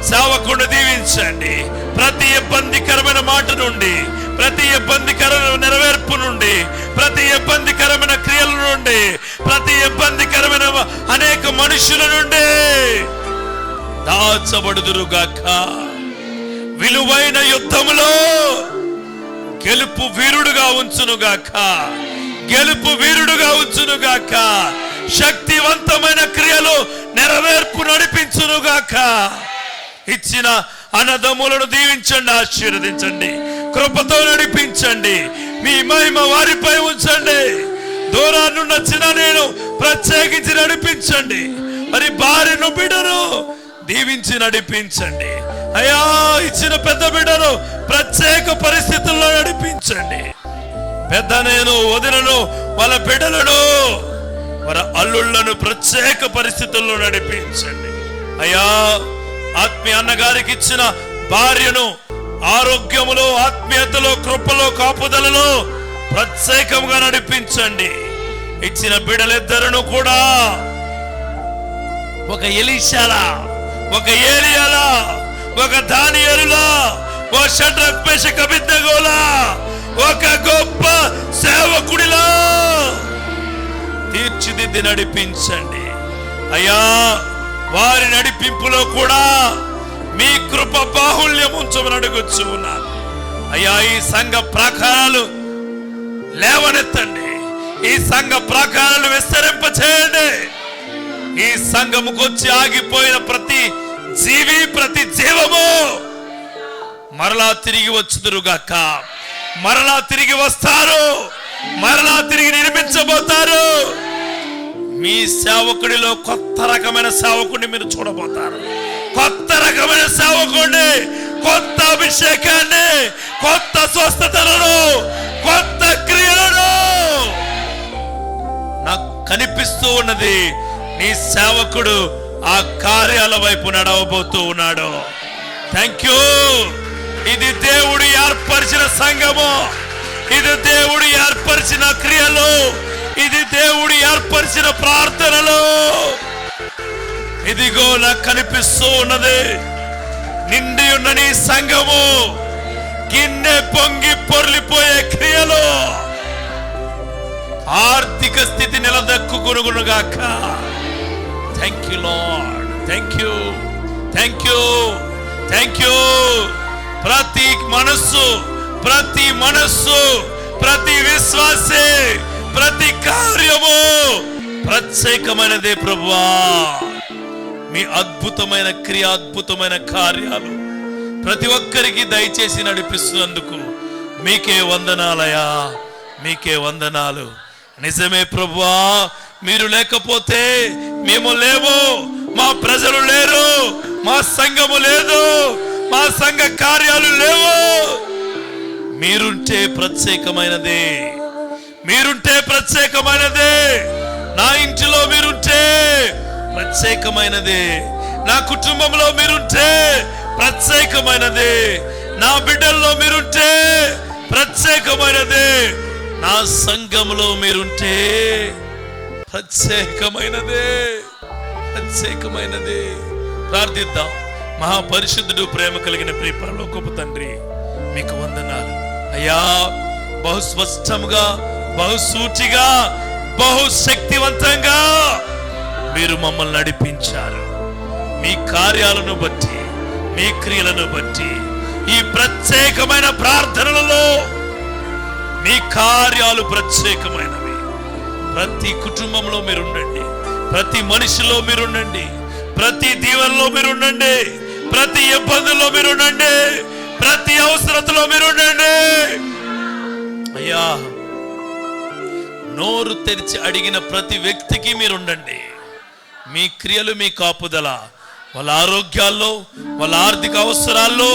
సేవకుడిని దీవించండి. ప్రతి ఇబ్బందికరమైన మాట నుండి, ప్రతి ఇబ్బందికరమైన నెరవేర్పు నుండి, ప్రతి ఇబ్బందికరమైన క్రియల నుండి, ప్రతి ఇబ్బందికరమైన అనేక మనుషుల నుండి దాచబడుదురుగాక. విలువైన యుద్ధములో గెలుపు వీరుడుగా ఉంచునుగాక, గెలుపు వీరుడుగా ఉంచునుగాక. శక్తివంతమైన క్రియలు నెరవేర్పు నడిపించునుగాక. ఇచ్చిన అన్నదమ్ములను దీవించండి, ఆశీర్వదించండి, కృపతో నడిపించండి. మీ మహిమ వారిపై ఉంచండి. దూరాన్నున్న చిన్న నేను ప్రత్యేకించి నడిపించండి. మరి భార్యను, బిడ్డను దీవించి నడిపించండి అయ్యా. ఇచ్చిన పెద్ద బిడ్డను ప్రత్యేక పరిస్థితుల్లో నడిపించండి. పెద్ద నేను, వదినను, వాళ్ళ బిడ్డలను, వారి అల్లుళ్లను ప్రత్యేక పరిస్థితుల్లో నడిపించండి అయ్యా. ఆత్మీయ అన్నగారికి ఇచ్చిన భార్యను ఆరోగ్యములో, ఆత్మీయతలో, కృపలో, కాపుదలలో ప్రత్యేకంగా నడిపించండి. ఇచ్చిన బిడ్డలిద్దరును కూడా ఒక ఎలీషాలా, ఒక ఏలియాలా, ఒక దానియేలులా, ఒక షడ్రక్ మేషక్ అబేద్నెగోలా, ఒక గొప్ప సేవకుడిలా తీర్చిదిద్ది నడిపించండి అయ్యా. వారి నడిపింపులో కూడా మీ కృప బాహుళ్యం ఉంచమని అడుగుచూ ఉన్నాను అయ్యా. ఈ సంఘ ప్రాకారాలు లేవనెత్తండి, ఈ సంఘ ప్రాకారాలు విస్తరింప చేయండి. ఈ సంఘముకు వచ్చి ఆగిపోయిన ప్రతి జీవి, ప్రతి జీవము మరలా తిరిగి వచ్చుదురుగాక. మరలా తిరిగి వస్తారు, మరలా తిరిగి నిర్మించబోతారు. మీ సేవకుడిలో కొత్త రకమైన సేవకుడిని మీరు చూడబోతారు. కొత్త రకమైన సేవకుడిని, కొత్త అభిషేకాన్ని, కొత్త స్వస్థతలను, కొత్త క్రియలను నాకు కనిపిస్తూ ఉన్నది. నీ సేవకుడు ఆ కార్యాల వైపు నడవబోతూ ఉన్నాడు. Thank you. ఇది దేవుడు ఏర్పరిచిన సంఘము, ఇది దేవుడు ఏర్పరిచిన క్రియలు, ఇది దేవుడు ఏర్పరిచిన ప్రార్థనలు. ఇదిగో నాకు కనిపిస్తూ ఉన్నది. నిండి ఉన్న నీ సంఘము గిన్నె పొంగి పొర్లిపోయే క్రియలు, ఆర్థిక స్థితి నిలదొక్కుకొనుగాక. Thank you Lord, thank you, thank you, thank you. ప్రతి మనస్సు, ప్రతి మనస్సు, ప్రతి విశ్వాసే, ప్రతి కార్యము ప్రత్యేకమైనదే ప్రభువా. మీ అద్భుతమైన క్రియ, అద్భుతమైన కార్యాలు ప్రతి ఒక్కరికి దయచేసి నడిపిస్తున్నందుకు మీకే వందనాలయా, మీకే వందనాలు. నిజమే ప్రభువా, మీరు లేకపోతే మేము లేము, మా ప్రజలు లేరు, మా సంఘము లేదు, మా సంఘ కార్యాలు లేవు. మీరుంటే ప్రత్యేకమైనదే, మీరుంటే ప్రత్యేకమైనదే. నా ఇంటిలో మీరుంటే ప్రత్యేకమైనదే, నా కుటుంబంలో మీరుంటే ప్రత్యేకమైనదే, నా బిడ్డల్లో మీరుంటే ప్రత్యేకమైనదే, నా సంఘంలో మీరుంటే ప్రత్యేకమైనదే. ప్రత్యేకమైనది. ప్రార్థిద్దాం. మహాపరిశుద్ధుడు, ప్రేమ కలిగిన ప్రియ పరలోకపు తండ్రి, మీకు వందనాలు అయ్యా. బహు స్పష్టంగా, బహుసూటిగా, బహుశక్తివంతంగా మీరు మమ్మల్ని నడిపించారు. మీ కార్యాలను బట్టి, మీ క్రియలను బట్టి, ఈ ప్రత్యేకమైన ప్రార్థనలలో మీ కార్యాలు ప్రత్యేకమైనవి. ప్రతి కుటుంబంలో మీరుండండి, ప్రతి మనిషిలో మీరుండండి, ప్రతి దీవెనలో మీరుండండి, ప్రతి ఇబ్బందుల్లో మీరుండండి, ప్రతి అవసరతలో మీరుండండి అయ్యా. నోరు తెరిచి అడిగిన ప్రతి వ్యక్తికి మీరుండండి. మీ క్రియలు, మీ కాపుదల వాళ్ళ ఆరోగ్యాల్లో, వాళ్ళ ఆర్థిక అవసరాల్లో,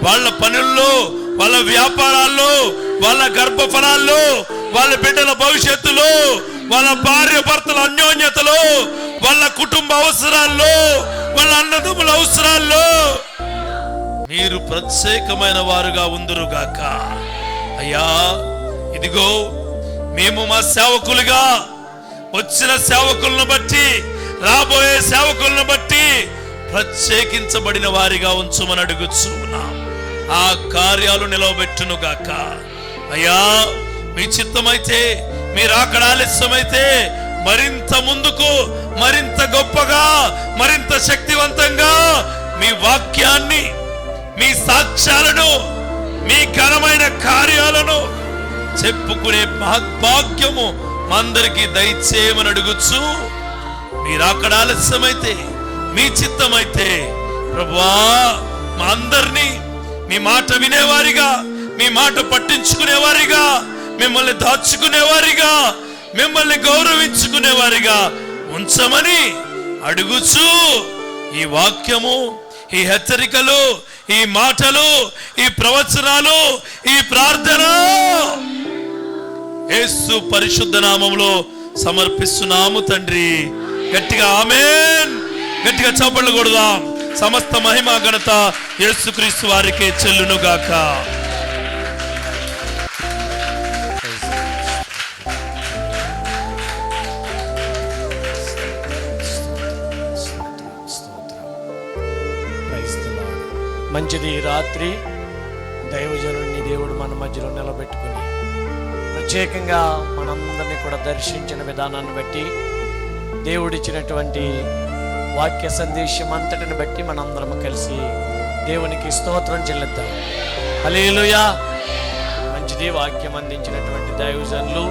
వాళ్ళ పనుల్లో, వాళ్ళ వ్యాపారాల్లో, వాళ్ళ గర్భఫలాల్లో, వాళ్ళ బిడ్డల భవిష్యత్తులో, వాళ్ళ భార్య భర్తల అన్యోన్యతలో, వాళ్ళ కుటుంబ అవసరాల్లో, వాళ్ళ అన్నదమ్ముల అవసరాల్లో మీరు ప్రత్యేకమైన వారుగా ఉందురుగాక అయ్యా. ఇదిగో మేము మా సేవకులుగా వచ్చిన సేవకులను బట్టి, రాబోయే సేవకులను బట్టి ప్రత్యేకించబడిన వారిగా ఉంచుమని అడుగుచున్నాం. ఆ కార్యాలు నిలవబెట్టునుగాక అయ్యా. మీ చిత్తమైతే, మీరు అక్కడ ఆలస్యమైతే మరింత ముందుకు, మరింత గొప్పగా, మరింత శక్తివంతంగా మీ వాక్యాన్ని, మీ సాక్ష్యాలను, మీ ఘనమైన కార్యాలను చెప్పుకునే మహద్భాగ్యము మా అందరికీ దయచేయమని అడుగుచు, మీరు అక్కడ ఆలస్యమైతే, మీ చిత్తమైతే ప్రభువా మా అందరినీ మీ మాట వినేవారిగా, మీ మాట పట్టించుకునేవారిగా, మిమ్మల్ని దాచుకునేవారిగా, మిమ్మల్ని గౌరవించుకునేవారిగా ఉంచమని అడుగుచు, ఈ వాక్యము, ఈ హెచ్చరికలు, ఈ మాటలు, ఈ ప్రవచనాలు, ఈ ప్రార్థన యేసు పరిశుద్ధ నామములో సమర్పిస్తున్నాము తండ్రి. గట్టిగా ఆమేన్. గట్టిగా చప్పట్లు కొడదాం. సమస్త మహిమ ఘనత యేసుక్రీస్తు వారికే చెల్లునుగాక. మంచిది. రాత్రి దైవజనుడిని దేవుడు మన మధ్యలో నిలబెట్టుకుని ప్రత్యేకంగా మనందరినీ కూడా దర్శించిన విధానాన్ని బట్టి, దేవుడిచ్చినటువంటి వాక్య సందేశం అంతటిని బట్టి మనందరం కలిసి దేవునికి స్తోత్రం చెల్లిద్దాం. హల్లెలూయా. మంచిది. వాక్యం అందించినటువంటి దైవజనులు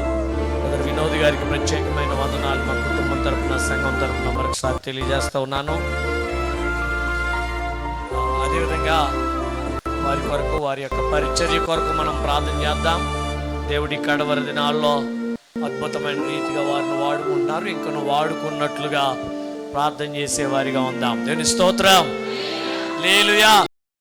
బ్రదర్ వినోద్ గారికి ప్రత్యేకమైన వందనాలు మా కుటుంబం తరపున, సంఘం తరపున మరొకసారి తెలియజేస్తూ ఉన్నాను. అదేవిధంగా వారి కొరకు, వారి యొక్క పరిచర్య కొరకు మనం ప్రార్థన చేద్దాం. దేవుడి కడవరి దినాల్లో అద్భుతమైన రీతిగా వారిని వాడుకుంటున్నారు. ఇంకను వాడుకున్నట్లుగా ప్రార్థన చేసేవారిగా ఉందాం. దేవుని స్తోత్రం. హల్లెలూయా.